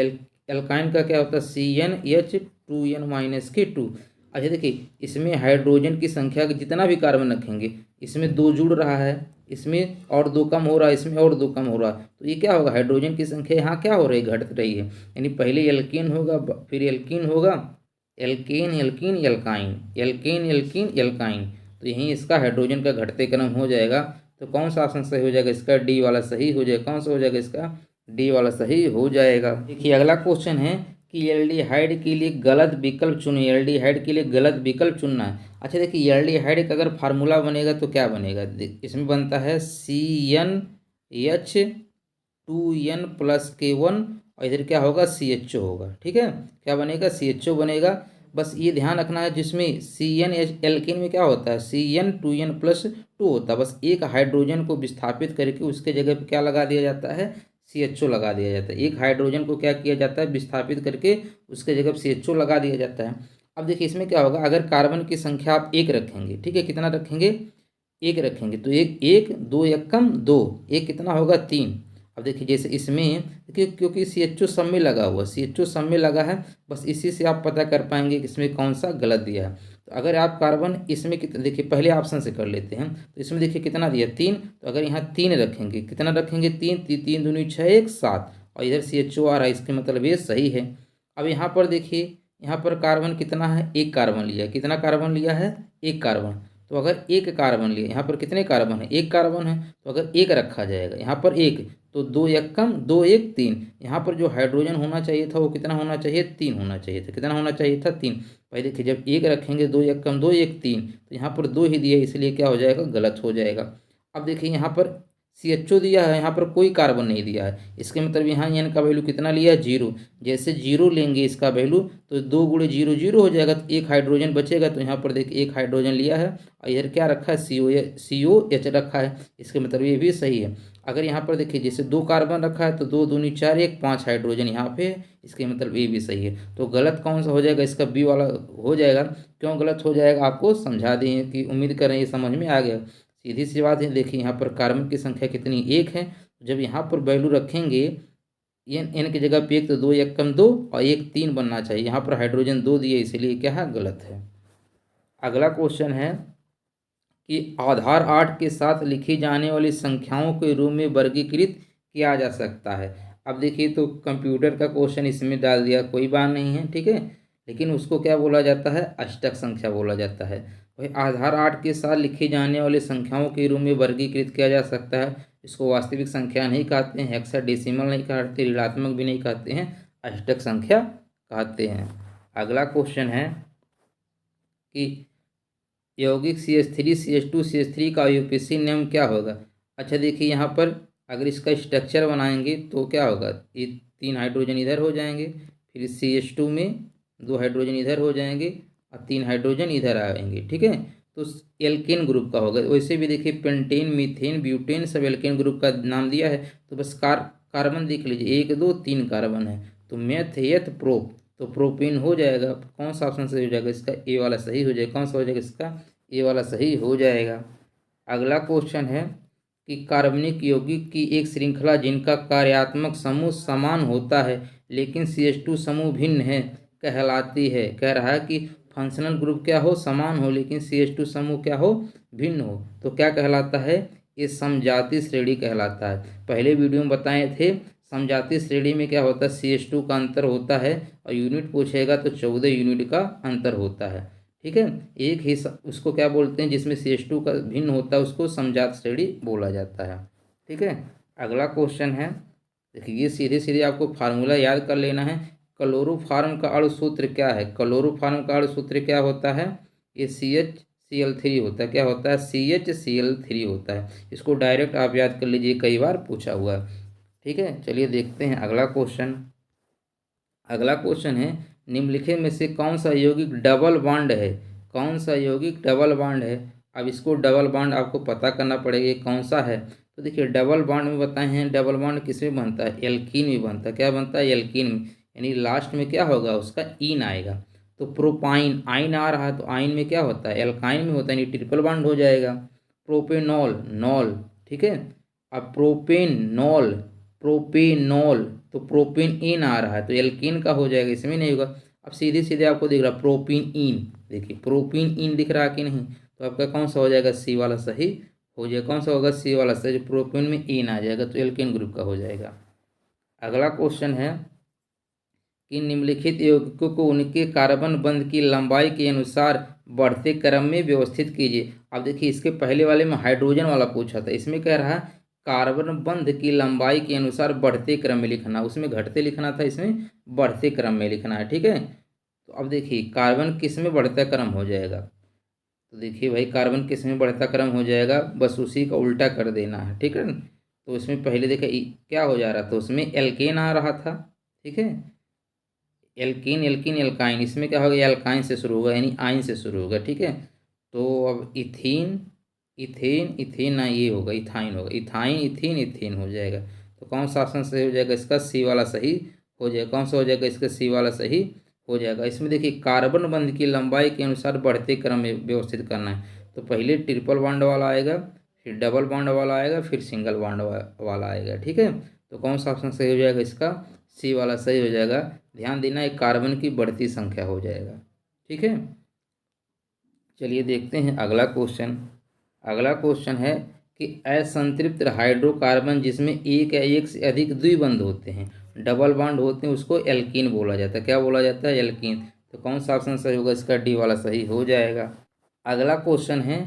एल्काइन का क्या होता है CnH2n-2। अच्छा देखिए इसमें हाइड्रोजन की संख्या जितना भी कार्बन रखेंगे इसमें 2 जुड़ रहा है, इसमें और 2 कम हो रहा है, इसमें और 2 कम हो रहा है, तो ये क्या होगा हाइड्रोजन की संख्या यहाँ क्या हो रही है घट रही है। यानी पहले एल्कीन होगा फिर एल्कीन होगा, alkane alkene alkyne, alkane alkene alkyne, तो यहीं इसका हाइड्रोजन का घटते क्रम हो जाएगा। तो कौन सा ऑप्शन सही हो जाएगा इसका डी वाला सही हो जाएगा। कौन सा हो जाएगा इसका डी वाला सही हो जाएगा। देखिए अगला क्वेश्चन है कि एल्डिहाइड के लिए गलत विकल्प चुनिए। एल्डिहाइड के लिए गलत विकल्प चुनना है। अच्छा देखिए एल्डिहाइड का अगर फार्मूला बनेगा तो क्या बनेगा, इसमें बनता है CnH2n+K1 और इधर क्या होगा CHO होगा। ठीक है, क्या बनेगा CHO बनेगा। बस ये ध्यान रखना है जिसमें CN एल्केन में क्या होता है CN2n+2 होता है, बस एक हाइड्रोजन को विस्थापित करके उसके जगह पे क्या लगा दिया जाता है CHO लगा दिया जाता है। एक हाइड्रोजन को क्या किया जाता है, विस्थापित करके उसके जगह CHO लगा दिया जाता है। अब देखिए इसमें क्या होगा, अगर कार्बन की संख्या आप एक रखेंगे, ठीक है, कितना रखेंगे, एक रखेंगे, तो एक एक दो एकम दो, एक कितना होगा, तीन। अब देखिए जैसे इसमें देखिए, क्योंकि CHO सब में लगा हुआ, CHO सब में लगा है, बस इसी से आप पता कर पाएंगे कि इसमें कौन सा गलत दिया है। तो अगर आप कार्बन इसमें कितना, देखिए पहले ऑप्शन से कर लेते हैं, तो इसमें देखिए कितना दिया, तीन, तो अगर यहाँ तीन रखेंगे, कितना रखेंगे, तीन, तीन दूनी छः, एक सात, और इधर CHO आ रहा है, इसके मतलब ये सही है। अब यहाँ पर देखिए, यहाँ पर कार्बन कितना है, एक कार्बन लिया, कितना कार्बन लिया है, एक कार्बन। तो अगर एक कार्बन लिए, यहाँ पर कितने कार्बन है, एक कार्बन है, तो अगर एक रखा जाएगा यहाँ पर एक, तो दो एकम दो, एक तीन, यहाँ पर जो हाइड्रोजन होना चाहिए था वो कितना होना चाहिए, तीन होना चाहिए था, कितना होना चाहिए था, तीन। भाई देखिए जब एक रखेंगे, दो एकम दो, एक तीन, तो यहाँ पर दो ही दिया, इसलिए क्या हो जाएगा, गलत हो जाएगा। अब देखिए यहाँ पर CHO दिया है, यहाँ पर कोई कार्बन नहीं दिया है, इसके मतलब यहाँ n का वैल्यू कितना लिया, जीरो। जैसे जीरो लेंगे इसका वैल्यू, तो दो गुणे जीरो जीरो हो जाएगा, तो एक हाइड्रोजन बचेगा, तो यहाँ पर देखिए एक हाइड्रोजन लिया है, और इधर क्या रखा है, COH रखा है, इसके मतलब ये भी सही है। अगर यहाँ पर देखिए जैसे दो कार्बन रखा है, तो दो दूनी चार, एक पाँच हाइड्रोजन यहाँ पे है, इसके मतलब ये भी सही है। तो गलत कौन सा हो जाएगा, इसका बी वाला हो जाएगा। क्यों गलत हो जाएगा आपको समझा दें, कि उम्मीद करें ये समझ में आ गया। सीधी सी बात है, देखिए यहाँ पर कार्बन की संख्या कितनी, एक है, जब यहाँ पर वैल्यू रखेंगे n की जगह पे एक, तो दो एकम दो, और एक तीन बनना चाहिए, यहाँ पर हाइड्रोजन दो दिए, इसलिए क्या है, गलत है। अगला क्वेश्चन है कि आधार 8 के साथ लिखी जाने वाली संख्याओं के रूप में वर्गीकृत किया जा सकता है। अब देखिए तो कंप्यूटर का क्वेश्चन इसमें डाल दिया, कोई बात नहीं है, ठीक है, लेकिन उसको क्या बोला जाता है, अष्टक संख्या बोला जाता है। भाई आधार 8 के साथ लिखी जाने वाली संख्याओं के रूप में वर्गीकृत किया जा सकता है। इसको वास्तविक संख्या नहीं कहते हैं, हेक्साडेसिमल नहीं कहते, ऋणात्मक भी नहीं कहते हैं, अष्टक संख्या कहते हैं। अगला क्वेश्चन है कि यौगिक CH3 CH2 CH3 का IUPAC नियम क्या होगा। अच्छा देखिए यहाँ पर अगर इसका स्ट्रक्चर बनाएंगे तो क्या होगा, ये तीन हाइड्रोजन इधर हो जाएंगे, फिर CH2 में दो हाइड्रोजन इधर हो जाएंगे, और तीन हाइड्रोजन इधर आएंगे, ठीक है, तो एल्केन ग्रुप का होगा। वैसे भी देखिए पेंटेन, मीथेन, ब्यूटेन सब एल्केन ग्रुप का नाम दिया है, तो बस कार्बन देख लीजिए, एक दो तीन कार्बन है, तो मेथ एथ प्रोप, तो प्रोपेन हो जाएगा। कौन सा ऑप्शन सही हो जाएगा, इसका ए वाला सही हो जाएगा। कौन सा हो जाएगा, इसका ए वाला सही हो जाएगा। अगला क्वेश्चन है कि कार्बनिक यौगिक की एक श्रृंखला जिनका कार्यात्मक समूह समान होता है लेकिन CH2 समूह भिन्न है कहलाती है। कह रहा है कि फंक्शनल ग्रुप क्या हो, समान हो, लेकिन CH2 समूह क्या हो, भिन्न हो, तो क्या कहलाता है, ये समजातीय श्रेणी कहलाता है। पहले वीडियो में बताए थे, समजातीय श्रेणी में क्या होता है, CH2 का अंतर होता है, और यूनिट पूछेगा तो 14 यूनिट का अंतर होता है, ठीक है। एक ही उसको क्या बोलते हैं, जिसमें CH2 का भिन्न होता है, उसको समजात श्रेणी बोला जाता है, ठीक है। अगला क्वेश्चन है, देखिए ये सीधे सीधे आपको फार्मूला याद कर लेना है। क्लोरोफॉर्म का अणु सूत्र क्या है, क्लोरोफॉर्म का अणु सूत्र क्या होता है, ये CHCl3 होता है, क्या होता है, CHCl3 होता है। इसको डायरेक्ट आप याद कर लीजिए, कई बार पूछा हुआ है, ठीक है। चलिए देखते हैं अगला क्वेश्चन। अगला क्वेश्चन है, निम्नलिखित में से कौन सा यौगिक डबल बॉन्ड है, कौन सा यौगिक डबल बॉन्ड है। अब इसको डबल बॉन्ड आपको पता करना पड़ेगा कौन सा है। तो देखिए डबल बॉन्ड में बताए हैं, डबल बॉन्ड किस में बनता है, एल्कीन में बनता है। क्या बनता है, एल्कीन में, यानी लास्ट में क्या होगा, उसका ईन आएगा। तो प्रोपाइन, आइन आ रहा है, तो आइन में क्या होता है, एल्काइन में होता है, यानी ट्रिपल बॉन्ड हो जाएगा। प्रोपेनॉल, नॉल, ठीक है। अब प्रोपेनॉल, प्रोपेनॉल, तो प्रोपेन इन आ रहा है, तो एल्कीन का हो जाएगा, इसमें नहीं होगा। अब सीधे सीधे आपको दिख रहा प्रोपीन इन, देखिए प्रोपीन इन दिख रहा कि नहीं, तो आपका कौन सा हो जाएगा, सी वाला सही हो जाएगा। कौन सा होगा, सी वाला सही, जो प्रोपीन में इन आ जाएगा, तो एल्कीन ग्रुप का हो जाएगा। अगला क्वेश्चन है कि निम्नलिखित यौगिकों को उनके कार्बन बंध की लंबाई के अनुसार बढ़ते क्रम में व्यवस्थित कीजिए। अब देखिए इसके पहले वाले में हाइड्रोजन वाला पूछा था, इसमें कह रहा है कार्बन बंध की लंबाई के अनुसार बढ़ते क्रम में लिखना, उसमें घटते लिखना था, इसमें बढ़ते क्रम में लिखना है, ठीक है। तो अब देखिए कार्बन किस में बढ़ता क्रम हो जाएगा, तो देखिए भाई कार्बन किस में बढ़ता क्रम हो जाएगा, बस उसी का उल्टा कर देना है, ठीक है। तो इसमें पहले देखा क्या हो जा रहा था, उसमें एल्केन आ रहा था, ठीक है, एल्कीन एल्कीन एल्काइन, इसमें क्या होगा, एल्काइन से शुरू होगा, यानी आइन से शुरू होगा, ठीक है। तो अब इथीन, इथेन, इथेन ना, ये होगा इथाइन होगा, इथाइन इथीन इथेन हो जाएगा। तो कौन सा ऑप्शन सही हो जाएगा इसका? सी वाला सही हो जाएगा। कौन सा हो जाएगा इसका? सी वाला सही हो जाएगा। इसमें देखिए कार्बन बंध की लंबाई के अनुसार बढ़ते क्रम में व्यवस्थित करना है। तो पहले ट्रिपल बॉन्ड वाला आएगा, फिर डबल बॉन्ड वाला आएगा, फिर सिंगल बॉन्ड वाला आएगा। ठीक है, तो कौन सा ऑप्शन सही हो जाएगा इसका? सी वाला सही हो जाएगा। ध्यान देना, एक कार्बन की बढ़ती संख्या हो जाएगा। ठीक है, चलिए देखते हैं अगला क्वेश्चन। अगला क्वेश्चन है कि असंतृप्त हाइड्रोकार्बन जिसमें एक या एक से अधिक द्विबंध होते हैं, डबल बॉन्ड होते हैं, उसको एल्कीन बोला जाता है। क्या बोला जाता है? एल्कीन। तो कौन सा ऑप्शन सही होगा इसका? डी वाला सही हो जाएगा। अगला क्वेश्चन है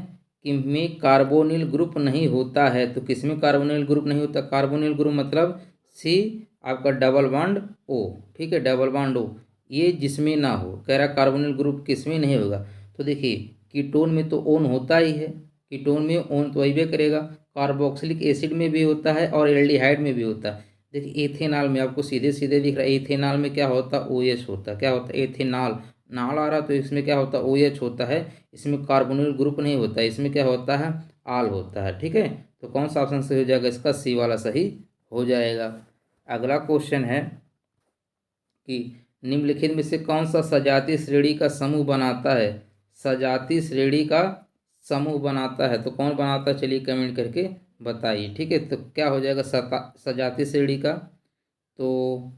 कि में कार्बोनिल ग्रुप नहीं होता है, तो किसमें कार्बोनिल ग्रुप नहीं होता? कार्बोनिल ग्रुप मतलब सी आपका डबल बॉन्ड ओ। ठीक है, डबल बॉन्ड ओ, ये जिसमें ना हो। कह रहा कार्बोनिल ग्रुप किसमें नहीं होगा? तो देखिए कीटोन में तो ओन होता ही है, कीटोन में ओन तो वही करेगा। कार्बोक्सिलिक एसिड में भी होता है और एल्डिहाइड में भी होता है। देखिए एथेनॉल में आपको सीधे सीधे दिख रहा है, एथेनॉल में क्या होता है? OH होता है। क्या होता है? एथेनॉल, नाल आ रहा तो इसमें क्या होता है? OH होता है। इसमें कार्बोनिल ग्रुप नहीं होता है, इसमें क्या होता है? आल होता है। ठीक है, तो कौन सा ऑप्शन सही हो जाएगा इसका? सी वाला सही हो जाएगा। अगला क्वेश्चन है कि निम्नलिखित में से कौन सा सजातीय श्रेणी का समूह बनाता है? सजातीय श्रेणी का समूह बनाता है, तो कौन बनाता है? चलिए कमेंट करके बताइए। ठीक है, तो क्या हो जाएगा सजातीय श्रेणी का? तो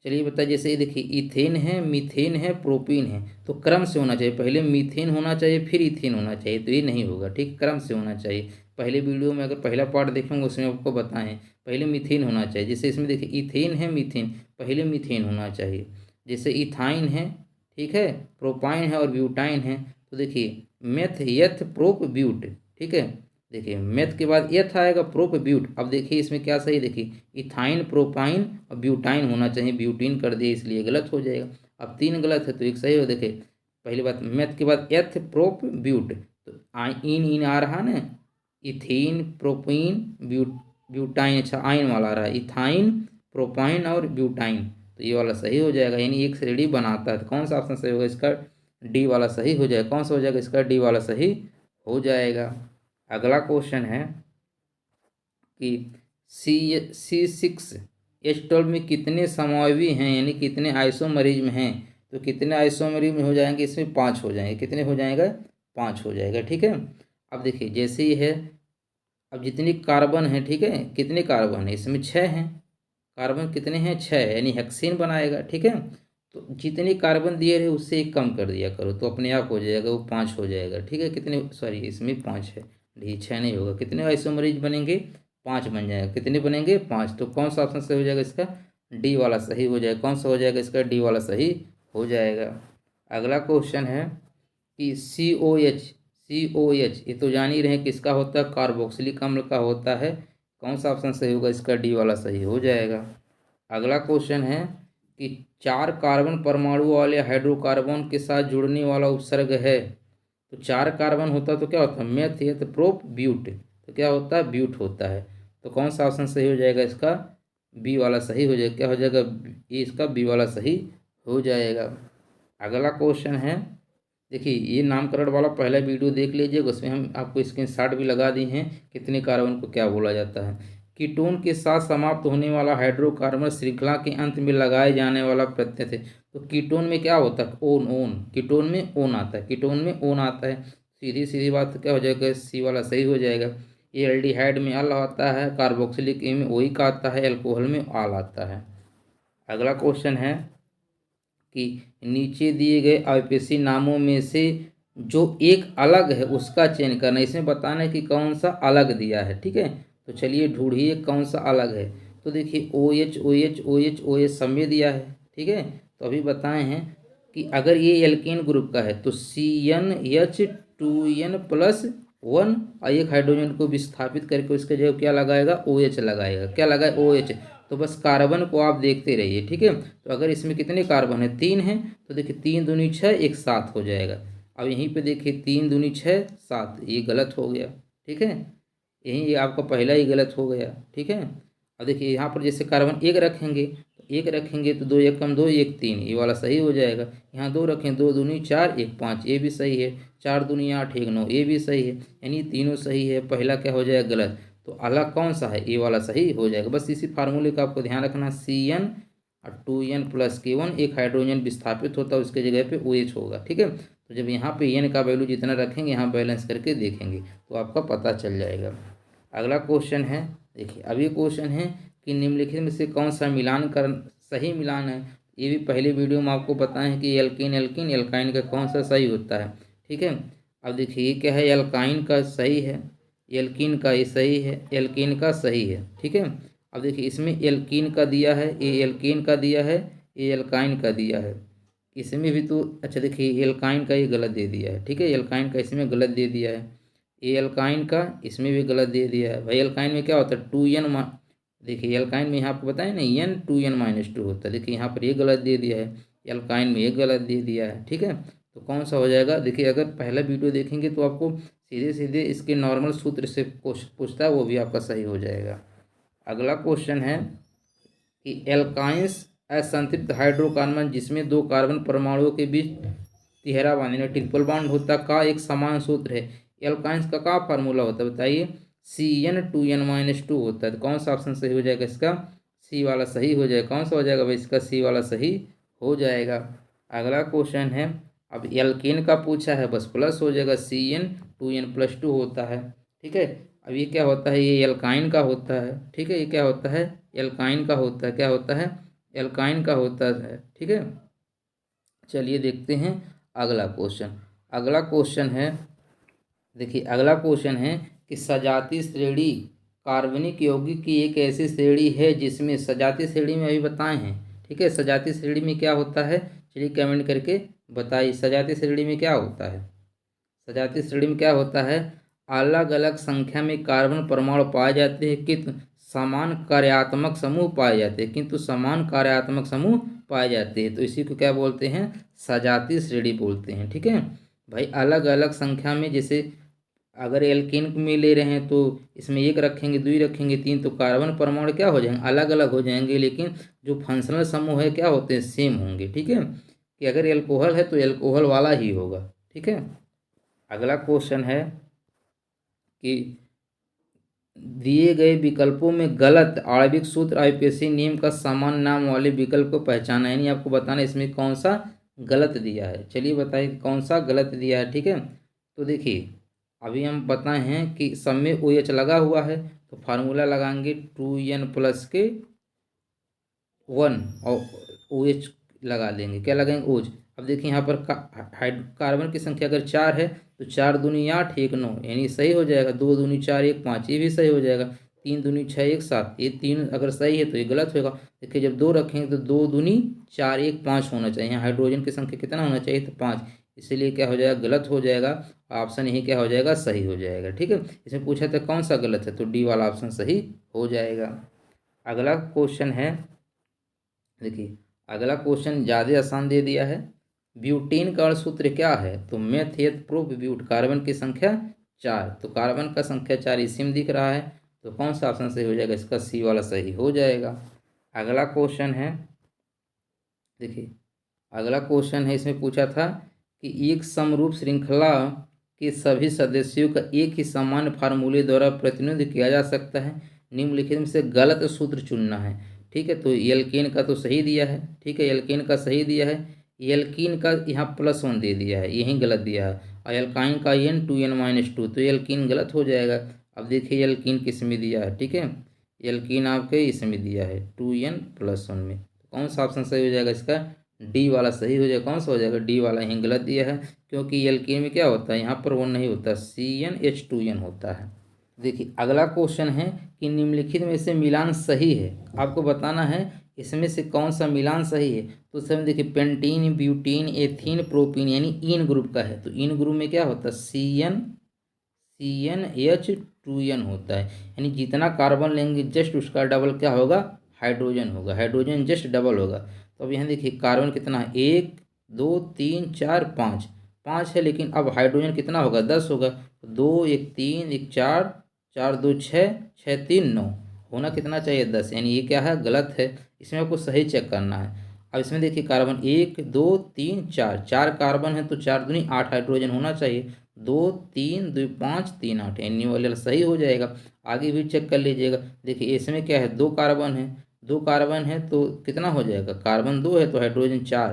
चलिए बताइए। जैसे ये देखिए इथेन है, मीथेन है, प्रोपीन है, तो क्रम से होना चाहिए। पहले मीथेन होना चाहिए, फिर इथेन होना चाहिए, तो ये नहीं होगा। ठीक, क्रम से होना चाहिए। पहले वीडियो में अगर पहला पार्ट देखेंगे उसमें आपको बताएं, पहले मीथेन होना चाहिए। जैसे इसमें देखिए इथेन है, मीथेन, पहले मीथेन होना चाहिए। जैसे इथाइन है, ठीक है, प्रोपाइन है और ब्यूटाइन है, तो देखिए मेथ यथ प्रोप ब्यूट। ठीक है, देखिए मेथ के बाद एथ आएगा, प्रोप ब्यूट। अब देखिए इसमें क्या सही? देखिए इथाइन, प्रोपाइन और ब्यूटाइन होना चाहिए, ब्यूटीन कर दिए इसलिए गलत हो जाएगा। अब 3 गलत है तो एक सही हो। देखिए पहली बात मेथ के बाद एथ प्रोप ब्यूट, तो इन आ रहा ना, इथीन प्रोपीन ब्यूटाइन। अच्छा आइन वाला आ रहा है, इथाइन प्रोपाइन और ब्यूटाइन, तो ये वाला सही हो जाएगा, यानी एक श्रेणी बनाता है। तो कौन सा ऑप्शन सही होगा इसका? डी वाला सही हो जाएगा। कौन सा हो जाएगा इसका? डी वाला सही हो जाएगा। अगला क्वेश्चन है कि C6H12 में कितने समवायवी हैं, यानी कितने आइसोमरिज्म हैं? तो कितने आइसोमरिज्म हो जाएंगे इसमें? 5 हो जाएंगे। कितने हो जाएगा? 5 हो जाएगा। ठीक है, अब देखिए जैसे ये है, अब जितनी कार्बन है, ठीक है, कितने कार्बन है इसमें? 6 हैं। कार्बन कितने हैं? 6, यानी हेक्सेन बनाएगा। ठीक है, तो जितने कार्बन दिए रहे उससे एक कम कर दिया करो, तो अपने आप हो जाएगा, वो 5 हो जाएगा। ठीक है, कितने, सॉरी इसमें 5 है, डी 6 नहीं होगा। कितने आइसोमरेज बनेंगे? 5 बन जाएगा। कितने बनेंगे? 5। तो कौन सा ऑप्शन सही हो जाएगा इसका? डी वाला सही हो जाएगा। कौन सा हो जाएगा इसका? डी वाला सही हो जाएगा। अगला क्वेश्चन है कि COH, ये तो जान ही रहे हैं किसका होता है? कार्बोक्सिलिक अम्ल का होता है। कौन सा ऑप्शन सही होगा इसका? डी वाला सही हो जाएगा। अगला क्वेश्चन है कि 4 कार्बन परमाणु वाले हाइड्रोकार्बन के साथ जुड़ने वाला उपसर्ग है। तो 4 कार्बन होता है तो क्या होता है? मेथ या तो प्रोप ब्यूट, तो क्या होता है? ब्यूट होता है। तो कौन सा ऑप्शन सही हो जाएगा इसका? बी वाला सही हो जाएगा। क्या हो जाएगा? ये इसका बी वाला सही हो जाएगा। अगला क्वेश्चन है, देखिए ये नामकरण वाला पहला वीडियो देख लीजिएगा, उसमें हम आपको स्क्रीनशॉट भी लगा दी हैं कितने कार्बन को क्या बोला जाता है। कीटोन के साथ समाप्त होने वाला हाइड्रोकार्बन श्रृंखला के अंत में लगाए जाने वाला प्रत्यय थे। तो कीटोन में क्या होता है? ओन। कीटोन में ओन आता है, कीटोन में ओन आता है। सीधी सीधी बात क्या हो जाएगा? सी वाला सही हो जाएगा। ये एल्डिहाइड में अल आता है, कार्बोक्सिलिक में ओई का आता है, एल्कोहल में आल आता है। अगला क्वेश्चन है कि नीचे दिए गए अविपेशी नामों में से जो एक अलग है उसका चयन करना। इसमें बताना है कि कौन सा अलग दिया है। ठीक है, तो चलिए ढूंढिए कौन सा अलग है। तो देखिए OH OH OH OH सब में दिया है। ठीक है, तो अभी बताए हैं कि अगर ये एल्केन ग्रुप का है तो CnH2n+1 और एक हाइड्रोजन को विस्थापित करके उसके जगह क्या लगाएगा? OH लगाएगा। क्या लगाए? OH। तो बस कार्बन को आप देखते रहिए। ठीक है, तो अगर इसमें कितने कार्बन है? 3 हैं, तो देखिए 3 दूनी 6, एक 7 हो जाएगा। अब यहीं पे देखिए 3 दूनी 6 7, ये गलत हो गया। ठीक है, यहीं ये आपका पहला ही गलत हो गया। ठीक है, अब देखिए यहाँ पर जैसे कार्बन एक रखेंगे तो 1 रखेंगे तो 2 एकम 2 1 3, ये वाला सही हो जाएगा। यहाँ 2 रखें, 2 दूनी 4 1 5, ये भी सही है। 4 दूनी 8 1 9, ये भी सही है, यानी तीनों सही है। पहला क्या हो जाएगा? गलत। तो अलग कौन सा है, ए वाला सही हो जाएगा। बस इसी फार्मूले का आपको ध्यान रखना, Cn और 2n प्लस K1, एक हाइड्रोजन विस्थापित होता है उसके जगह पे OH होगा, ठीक है। तो जब यहाँ पे n का वैल्यू जितना रखेंगे, यहाँ बैलेंस करके देखेंगे तो आपका पता चल जाएगा। अगला क्वेश्चन है, देखिए अब ये क्वेश्चन है कि निम्नलिखित में से कौन सा मिलान कर सही मिलान है। ये भी पहले वीडियो में आपको बताएं कि एल्कीन एल्कीन एल्काइन का कौन सा सही होता है, ठीक है। अब देखिए ये क्या है, एल्काइन का सही है, एल्कीन का ये सही है, एल्कीन का सही है, ठीक है। अब देखिए इसमें एल्कीन का दिया है, ये एल्कीन का दिया है, ये एल्काइन का दिया है, इसमें भी तो अच्छा देखिए एल्काइन का ये गलत दे दिया है, ठीक है। एल्काइन का इसमें गलत दे दिया है, ये एल्काइन का इसमें भी गलत दे दिया है। भाई एल्काइन में क्या होता है 2n, देखिए एल्काइन में यहाँ आपको बताया ना n 2n-2 होता है, देखिए यहाँ पर ये गलत दे दिया है, एल्काइन में ये गलत दे दिया है, ठीक है। तो कौन सा हो जाएगा, देखिए अगर पहला वीडियो देखेंगे तो आपको सीधे सीधे इसके नॉर्मल सूत्र से पूछता है, वो भी आपका सही हो जाएगा। अगला क्वेश्चन है कि एल्काइंस असंतृप्त हाइड्रोकार्बन जिसमें दो कार्बन परमाणुओं के बीच तिहरा बांधने ट्रिपल बॉन्ड होता का एक समान सूत्र है। एल्काइंस का फार्मूला होता है बताइए, Cn2n-2 होता है। तो कौन सा ऑप्शन सही हो जाएगा इसका, सी वाला सही हो जाएगा। कौन सा हो जाएगा भाई इसका, सी वाला सही हो जाएगा। अगला क्वेश्चन है, अब एल्केन का पूछा है, बस प्लस हो जाएगा, Cn2n+2 होता है, ठीक है। अब ये क्या होता है, ये एल्काइन का होता है, ठीक है। ये क्या होता है, एल्काइन का होता है, क्या होता है, एल्काइन का होता है, ठीक है। चलिए देखते हैं अगला क्वेश्चन। अगला क्वेश्चन है, देखिए अगला क्वेश्चन है कि सजाती श्रेणी कार्बनिक यौगिक की एक ऐसी श्रेणी है जिसमें, सजाती श्रेणी में अभी बताए हैं, ठीक है। सजाती श्रेणी में क्या होता है, चलिए कमेंट करके बताइए, सजाती श्रेणी में क्या होता है। सजाती श्रेणी में क्या होता है, अलग अलग संख्या में कार्बन परमाणु पाए जाते हैं किंतु समान कार्यात्मक समूह पाए जाते हैं, किंतु समान कार्यात्मक समूह पाए जाते हैं। तो इसी को क्या बोलते हैं, सजाती श्रेणी बोलते हैं, ठीक है। भाई अलग अलग संख्या में, जैसे अगर एल्केन में ले रहे हैं तो इसमें एक रखेंगे, दो रखेंगे, तीन, तो कार्बन परमाणु क्या हो जाएंगे, अलग अलग हो जाएंगे, लेकिन जो फंक्शनल समूह है क्या होते हैं, सेम होंगे, ठीक है। कि अगर एल्कोहल है तो एल्कोहल वाला ही होगा, ठीक है। अगला क्वेश्चन है कि दिए गए विकल्पों में गलत आणविक सूत्र आईपीएसी नियम का समान नाम वाले विकल्प को पहचाना, यानी आपको बताना इसमें कौन सा गलत दिया है। चलिए बताइए कौन सा गलत दिया है, ठीक है। तो देखिए अभी हम बताए हैं कि सब में OH लगा हुआ है, तो फार्मूला लगाएंगे 2n+K1 और OH लगा देंगे, क्या लगाएंगे, OH। अब देखिए यहाँ पर कार्बन की संख्या अगर 4 है तो 4 दूनी 8 1 9, यानी सही हो जाएगा। 2 दूनी 4 1 5, ये भी सही हो जाएगा। 3 दूनी 6 1 7, ये 3 अगर सही है तो ये गलत होगा। देखिए जब 2 रखेंगे तो 2 दूनी 4 1 5 होना चाहिए, हाइड्रोजन की संख्या कितना होना चाहिए, तो 5, इसीलिए क्या हो जाएगा, गलत हो जाएगा। ऑप्शन यही क्या हो जाएगा, सही हो जाएगा, ठीक है। इसमें पूछा था कौन सा गलत है, तो डी वाला ऑप्शन सही हो जाएगा। अगला क्वेश्चन है, देखिए अगला क्वेश्चन ज़्यादा आसान दे दिया है। ब्यूटेन का सूत्र क्या है, तो मेथ एथ प्रूफ ब्यूट, कार्बन की संख्या 4, तो कार्बन का संख्या 4 इसी में दिख रहा है, तो कौन सा ऑप्शन सही हो जाएगा, इसका सी वाला सही हो जाएगा। अगला क्वेश्चन है, देखिए अगला क्वेश्चन है, इसमें पूछा था कि एक समरूप श्रृंखला के सभी सदस्यों का एक ही सामान्य फार्मूले द्वारा प्रतिनिधित्व किया जा सकता है, निम्नलिखित में से गलत सूत्र चुनना है, ठीक है। तो एल्केन का तो सही दिया है, ठीक है, एल्केन का सही दिया है। एल्कीन का यहाँ +1 दे दिया है, यही गलत दिया है। और एल्काइन का n 2n-2, तो एल्कीन गलत हो जाएगा। अब देखिए एल्कीन किस में दिया है, ठीक है, एल्कीन आपके इसमें दिया है 2n+1 में, तो कौन सा ऑप्शन सही हो जाएगा, इसका डी वाला सही हो जाएगा। कौन सा हो जाएगा, डी वाला यहीं गलत दिया है, क्योंकि एल्कीन में क्या होता है, यहाँ पर 1 नहीं होता, CnH2n होता है। देखिए अगला क्वेश्चन है कि निम्नलिखित में से मिलान सही है, आपको बताना है इसमें से कौन सा मिलान सही है। तो उसमें देखिए पेंटीन, ब्यूटीन, एथीन, प्रोपीन, यानी इन ग्रुप का है, तो इन ग्रुप में क्या होता है, CnH2n होता है, यानी जितना कार्बन लेंगे जस्ट उसका डबल क्या होगा, हाइड्रोजन होगा, हाइड्रोजन जस्ट डबल होगा। तो अब यहाँ देखिए कार्बन कितना है, 1 2 3 4 5, 5 है, लेकिन अब हाइड्रोजन कितना होगा, 10 होगा। 2 1 3 1 4 4 2 6 6 3 9, होना कितना चाहिए, 10, यानी ये क्या है, गलत है। इसमें आपको सही चेक करना है। अब इसमें देखिए कार्बन 1 2 3 4, 4 कार्बन है तो 4 दूनी 8 हाइड्रोजन होना चाहिए। 2 3 2 5 3 8 एन वाला सही हो जाएगा। आगे भी चेक कर लीजिएगा। देखिए इसमें क्या है, 2 कार्बन है तो कितना हो जाएगा, कार्बन 2 है तो हाइड्रोजन 4,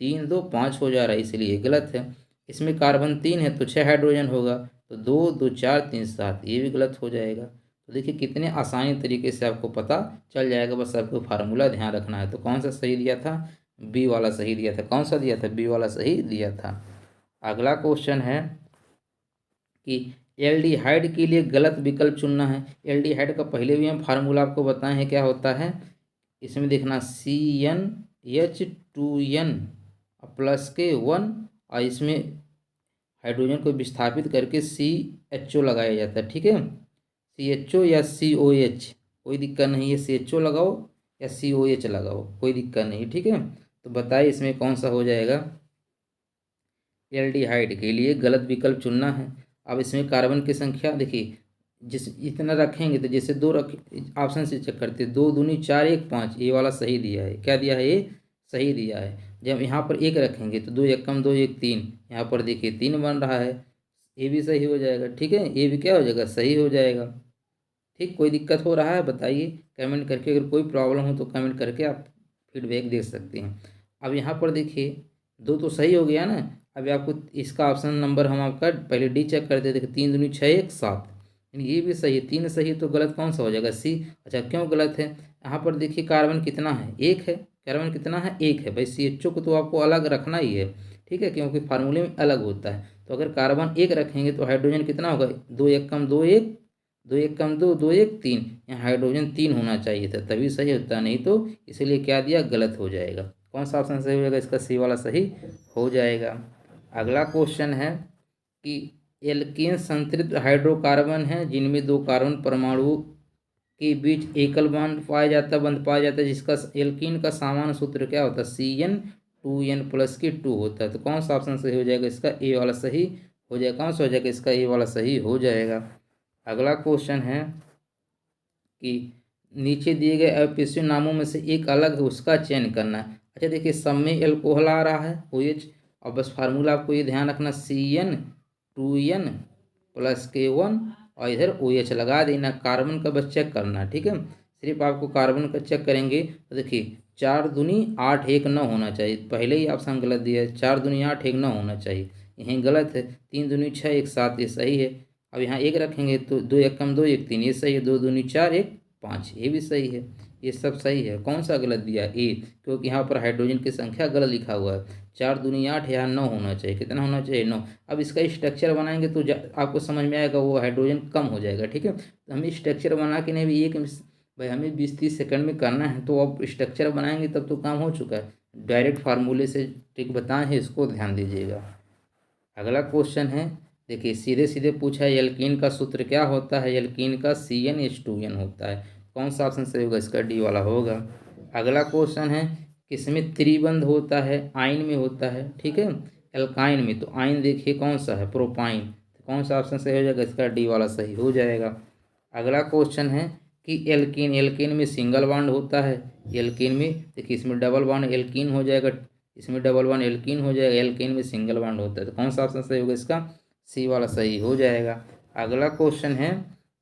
3 2 5 हो जा रहा है, इसलिए गलत है। इसमें कार्बन 3 है तो 6 हाइड्रोजन होगा, तो 2 2 4 3 7, ये भी गलत हो जाएगा। तो देखिए कितने आसानी तरीके से आपको पता चल जाएगा, बस आपको फार्मूला ध्यान रखना है। तो कौन सा सही दिया था, बी वाला सही दिया था। कौन सा दिया था, बी वाला सही दिया था। अगला क्वेश्चन है कि एल्डिहाइड के लिए गलत विकल्प चुनना है। एल्डिहाइड का पहले भी हम फार्मूला आपको बताए हैं क्या होता है। इसमें देखना CnH2n +1, और इसमें हाइड्रोजन को विस्थापित करके CHO लगाया जाता है। ठीक है, CHO या COH कोई दिक्कत नहीं है, CHO लगाओ या COH लगाओ कोई दिक्कत नहीं। ठीक है, तो बताइए इसमें कौन सा हो जाएगा। एल्डिहाइड के लिए गलत विकल्प चुनना है। अब इसमें कार्बन की संख्या देखिए, जिस इतना रखेंगे तो जैसे दो रख, ऑप्शन से चेक करते, 2 दूनी 4 1 5, ये वाला सही दिया है। क्या दिया है, ये सही दिया है। जब यहाँ पर 1 रखेंगे तो 2 1 कम 2 1 3, यहाँ पर देखिए 3 बन रहा है, ये भी सही हो जाएगा। ठीक है, ये भी क्या हो जाएगा, सही हो जाएगा। ठीक, कोई दिक्कत हो रहा है बताइए कमेंट करके, अगर कोई प्रॉब्लम हो तो कमेंट करके आप फीडबैक दे सकते हैं। अब यहाँ पर देखिए 2 तो सही हो गया ना। अभी आपको इसका ऑप्शन नंबर हम आपका पहले डी चेक करते, देखिए 3 दूनी 6 1 7, यानी ये भी सही है। 3 सही, तो गलत कौन सा हो जाएगा, सी। अच्छा क्यों गलत है, यहाँ पर देखिए कार्बन कितना है, 1 है। कार्बन कितना है, 1 है भाई। CHO को तो आपको अलग रखना ही है। ठीक है, क्योंकि फार्मूले में अलग होता है। तो अगर कार्बन 1 रखेंगे तो हाइड्रोजन कितना होगा, 2 1 कम 2 1, 2 1 कम 2 2 1 3, यहाँ हाइड्रोजन 3 होना चाहिए था, तभी सही होता, नहीं तो इसलिए क्या दिया, गलत हो जाएगा। कौन सा ऑप्शन सही हो जाएगा, इसका सी वाला सही हो जाएगा। अगला क्वेश्चन है कि एल्कीन संतृप्त हाइड्रोकार्बन है जिनमें 2 कार्बन परमाणु के बीच एकल बंध पाया जाता है, जिसका एल्कीन का सामान्य सूत्र क्या होता है, CN2N+2 होता है। तो कौन सा ऑप्शन सही हो जाएगा, इसका ए वाला सही हो जाएगा। कौन सा हो जाएगा, इसका ए वाला सही हो जाएगा। अगला क्वेश्चन है कि नीचे दिए गए अपेक्षित नामों में से एक अलग है, उसका चयन करना है। अच्छा देखिए सब में एल्कोहल आ रहा है, OH, और बस फार्मूला आपको ये ध्यान रखना, CN2N+K1, और इधर OH लगा देना। कार्बन का बस चेक करना, ठीक है, सिर्फ आपको कार्बन का चेक करेंगे तो देखिए 4 दूनी 8 1 9 होना चाहिए, पहले ही ऑप्शन गलत दिया है। 4 दूनी 8 1 9 होना चाहिए, यहीं गलत है। 3 दूनी 6 1 7, ये सही है। अब यहाँ 1 रखेंगे तो 2 1 कम 2 1 3, ये सही है। 2 दूनी 4 1 5, ये भी सही है। ये सब सही है। कौन सा गलत दिया, ए, क्योंकि यहाँ पर हाइड्रोजन की संख्या गलत लिखा हुआ है। 4 दूनी 8, यहाँ 9 होना चाहिए। कितना होना चाहिए, 9। अब इसका स्ट्रक्चर बनाएंगे तो आपको समझ में आएगा, वो हाइड्रोजन कम हो जाएगा। ठीक है, तो हमें स्ट्रक्चर बना के नहीं भी एक भाई हमें 20-30 सेकंड में करना है, तो अब स्ट्रक्चर बनाएंगे तब तो काम हो चुका है। डायरेक्ट फार्मूले से ट्रिक बताए हैं, इसको ध्यान दीजिएगा। अगला क्वेश्चन है, देखिए सीधे सीधे पूछा है, एल्कीन का सूत्र क्या होता है। एल्कीन का CnH2n होता है। कौन सा ऑप्शन सही होगा, इसका डी वाला होगा। अगला क्वेश्चन है, किसमें त्रिबंध होता है, आयन में होता है। ठीक है, एल्काइन में, तो आयन देखिए कौन सा है, प्रोपाइन। तो कौन सा ऑप्शन सही हो जाएगा, इसका डी वाला सही हो जाएगा। अगला क्वेश्चन है कि एल्कीन में सिंगल बॉन्ड होता है। एल्कीन में देखिए, इसमें डबल बॉन्ड एल्कीन हो जाएगा, इसमें डबल बॉन्ड एल्कीन हो जाएगा, एल्कीन में सिंगल बॉन्ड होता है। तो कौन सा ऑप्शन सही होगा, इसका सी वाला सही हो जाएगा। अगला क्वेश्चन है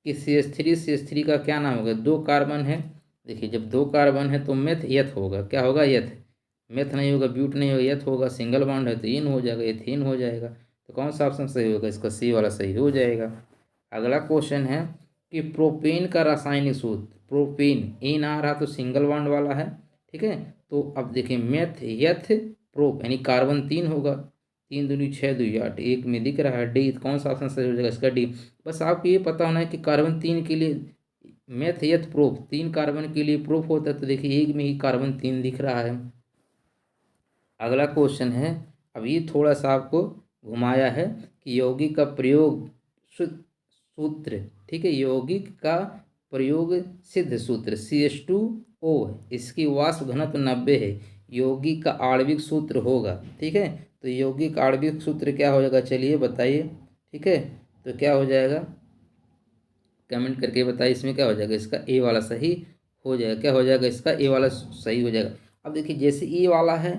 कि CH3 का क्या नाम होगा। 2 कार्बन है, देखिए जब 2 कार्बन है तो मेथ यथ होगा। क्या होगा, यथ। मेथ नहीं होगा, ब्यूट नहीं होगा, यथ होगा। सिंगल बॉन्ड है तो इन हो जाएगा, एथीन हो जाएगा। तो कौन सा ऑप्शन सही होगा, इसका सी वाला सही हो जाएगा। अगला क्वेश्चन है कि प्रोपेन का रासायनिक सूत्र, प्रोपेन इन आ रहा तो सिंगल बॉन्ड वाला है। ठीक है, तो अब देखिए मेथ यथ प्रोप, यानी कार्बन 3 होगा। 3 दूनी 6 2 8, एक में दिख रहा है डी। कौन सा ऑप्शन सही हो जाएगा, इसका डी। बस आपको ये पता होना है कि कार्बन 3 के लिए मेथ यथ प्रोप, 3 कार्बन के लिए प्रोप होता है, तो देखिए एक में ही कार्बन 3 दिख रहा है। अगला क्वेश्चन है, अब ये थोड़ा सा आपको घुमाया है कि यौगिक का प्रयोग सूत्र। ठीक है, यौगिक का प्रयोग सिद्ध सूत्र CH2O, इसकी वाष्प घनत्व 90 है। यौगिक का आणविक सूत्र होगा। ठीक है, तो यौगिक आणविक सूत्र क्या हो जाएगा, चलिए बताइए। ठीक है, तो क्या हो जाएगा, कमेंट करके बताइए इसमें क्या हो जाएगा, इसका ए वाला सही हो जाएगा। क्या हो जाएगा, इसका ए वाला सही हो जाएगा। अब देखिए जैसे ए वाला है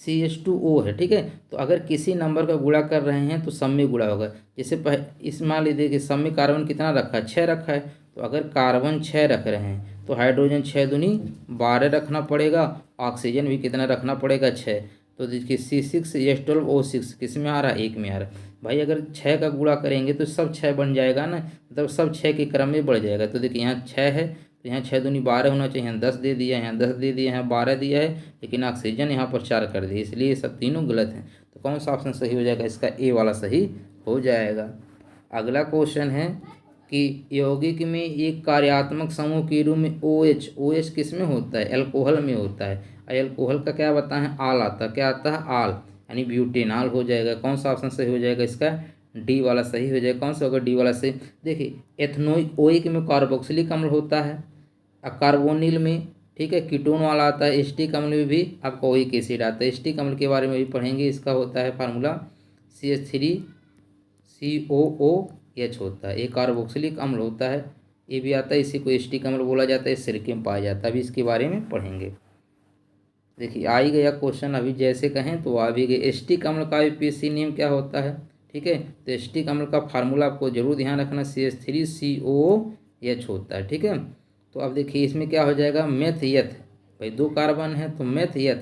CH2O है, ठीक है। तो अगर किसी नंबर का गुणा कर रहे हैं तो सब में गुणा होगा। जैसे इस मान लीजिए कि सब में कार्बन कितना रखा है, 6 रखा है, तो अगर कार्बन 6 रख रहे हैं तो हाइड्रोजन 6 दूनी 12 रखना पड़ेगा, ऑक्सीजन भी कितना रखना पड़ेगा, 6। तो देखिए C6H12O6 किस में आ रहा है, 1 में आ रहा है। भाई अगर 6 का गुणा करेंगे तो सब 6 बन जाएगा ना, मतलब सब 6 के क्रम में बढ़ जाएगा। तो देखिए यहाँ 6 है तो यहाँ 6 दूनी 12 होना चाहिए, यहाँ 10 दे दिया, यहाँ 10 दे दिया, यहाँ 12 दिया है, लेकिन ऑक्सीजन यहाँ पर 4 कर दिया, इसलिए ये सब तीनों गलत हैं। तो कौन सा ऑप्शन सही हो जाएगा, इसका ए वाला सही हो जाएगा। अगला क्वेश्चन है कि यौगिक में एक कार्यात्मक समूह के रूप में OH किस में होता है, एल्कोहल में होता है। एल्कोहल का क्या बताएं, आल आता है, क्या आता है, आल, यानी ब्यूटेनॉल हो जाएगा। कौन सा ऑप्शन सही हो जाएगा, इसका डी वाला सही हो जाएगा। कौन सा होगा, डी वाला सही। देखिए एथनोइक ओइक में कार्बोक्सिलिक अम्ल होता है, कार्बोनिल में, ठीक है, कीटोन वाला आता है। एस्टिक अम्ल में भी आपको ओइक एसिड आता है। एस्टिक अम्ल के बारे में भी पढ़ेंगे, इसका होता है फार्मूला CH3COOH होता है, एक कार्बोक्सिलिक अम्ल होता है, ये भी आता है, इसी को एस्टिक अम्ल बोला जाता है, सिरके में पाया जाता है। अभी इसके बारे में पढ़ेंगे। देखिए आ ही गया क्वेश्चन, अभी जैसे कहें तो आ भी गए। एस्टिक अम्ल का IUPAC नेम क्या होता है, ठीक है। तो एस्टिक अम्ल का फार्मूला आपको जरूर ध्यान रखना, CH3COOH होता है, ठीक है। तो अब देखिए इसमें क्या हो जाएगा, मेथ यथ, भाई 2 कार्बन है तो मेथ यथ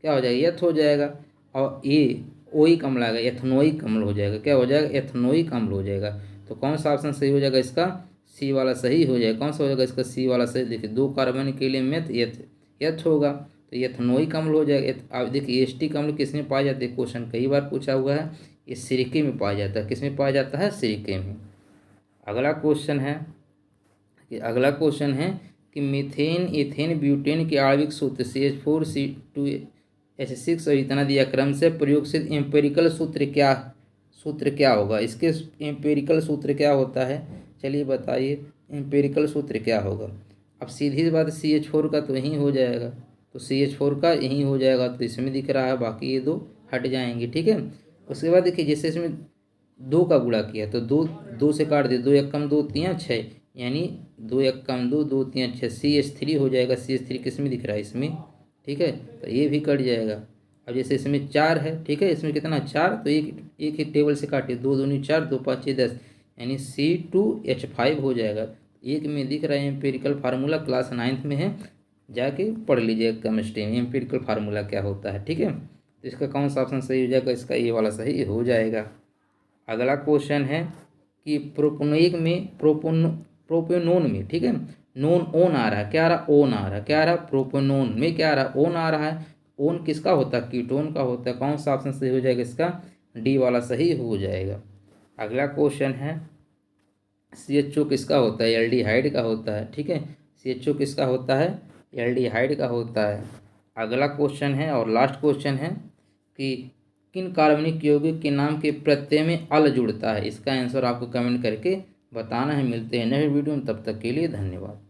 क्या हो जाएगा, यथ हो जाएगा। और ये ओइक अम्ल आएगा, एथनोइक अम्ल हो जाएगा, क्या हो जाएगा, एथनोइक अम्ल हो जाएगा। तो कौन सा ऑप्शन सही हो जाएगा, इसका सी वाला सही हो जाएगा। कौन सा हो जाएगा, इसका सी वाला सही। देखिए 2 कार्बन के लिए मेथ यथ होगा, तो एथनोइक अम्ल हो जाएगा। अब देखिए एस्टिक अम्ल किस में पाया जाता है, क्वेश्चन कई बार पूछा हुआ है, ये सिरके में पाया जाता है। किस में पाया जाता है, सिरके में। अगला क्वेश्चन है कि मीथेन इथेन ब्यूटेन के आणविक सूत्र CH4C2H6 और इतना दिया क्रम से प्रयोग से एम्पेरिकल सूत्र क्या होगा। इसके एम्पेरिकल सूत्र क्या होता है, चलिए बताइए एम्पेरिकल सूत्र क्या होगा। अब सीधी बात CH4 का तो यही हो जाएगा, तो CH4 का यही हो जाएगा, तो इसमें दिख रहा है, बाकी ये 2 हट जाएंगे, ठीक है। उसके बाद देखिए जैसे इसमें 2 का गुणा किया तो 2 से काट दिए, 2 एक कम 2 3 6, यानी 2 एक कम 2 2 3 6, CH3 हो जाएगा। CH3 किस में दिख रहा है, इसमें, ठीक है, तो ये भी कट जाएगा। अब जैसे इसमें 4 है, ठीक है, इसमें कितना 4, तो एक ही टेबल से काटिए, 2 दूनी 4 2 5 6 10, यानी C2H5 हो जाएगा। एक में दिख रहा है एम्पेरिकल फार्मूला, क्लास 9th में है, जाके पढ़ लीजिएगा केमिस्ट्री में एम्पेरिकल फार्मूला क्या होता है, ठीक है। तो इसका कौन सा ऑप्शन सही हो जाएगा, इसका ये वाला सही हो जाएगा। अगला क्वेश्चन है कि प्रोपोनोइक में प्रोपेनोन में, ठीक है, नोन ओन आ रहा है, क्या आ रहा, ओन आ रहा है, क्या आ रहा, प्रोपेनोन में क्या आ रहा, ओन आ रहा है। ओन किसका होता है, कीटोन का होता है। कौन सा ऑप्शन सही हो जाएगा, इसका डी वाला सही हो जाएगा। अगला क्वेश्चन है CHO किसका होता है, एल्डिहाइड का होता है, ठीक है। CHO किसका होता है, एल्डिहाइड का होता है। अगला क्वेश्चन है और लास्ट क्वेश्चन है कि किन कार्बनिक यौगिक के नाम के प्रत्यय में अल जुड़ता है। इसका आंसर आपको कमेंट करके बताना है। मिलते हैं नेक्स्ट वीडियो में, तब तक के लिए धन्यवाद।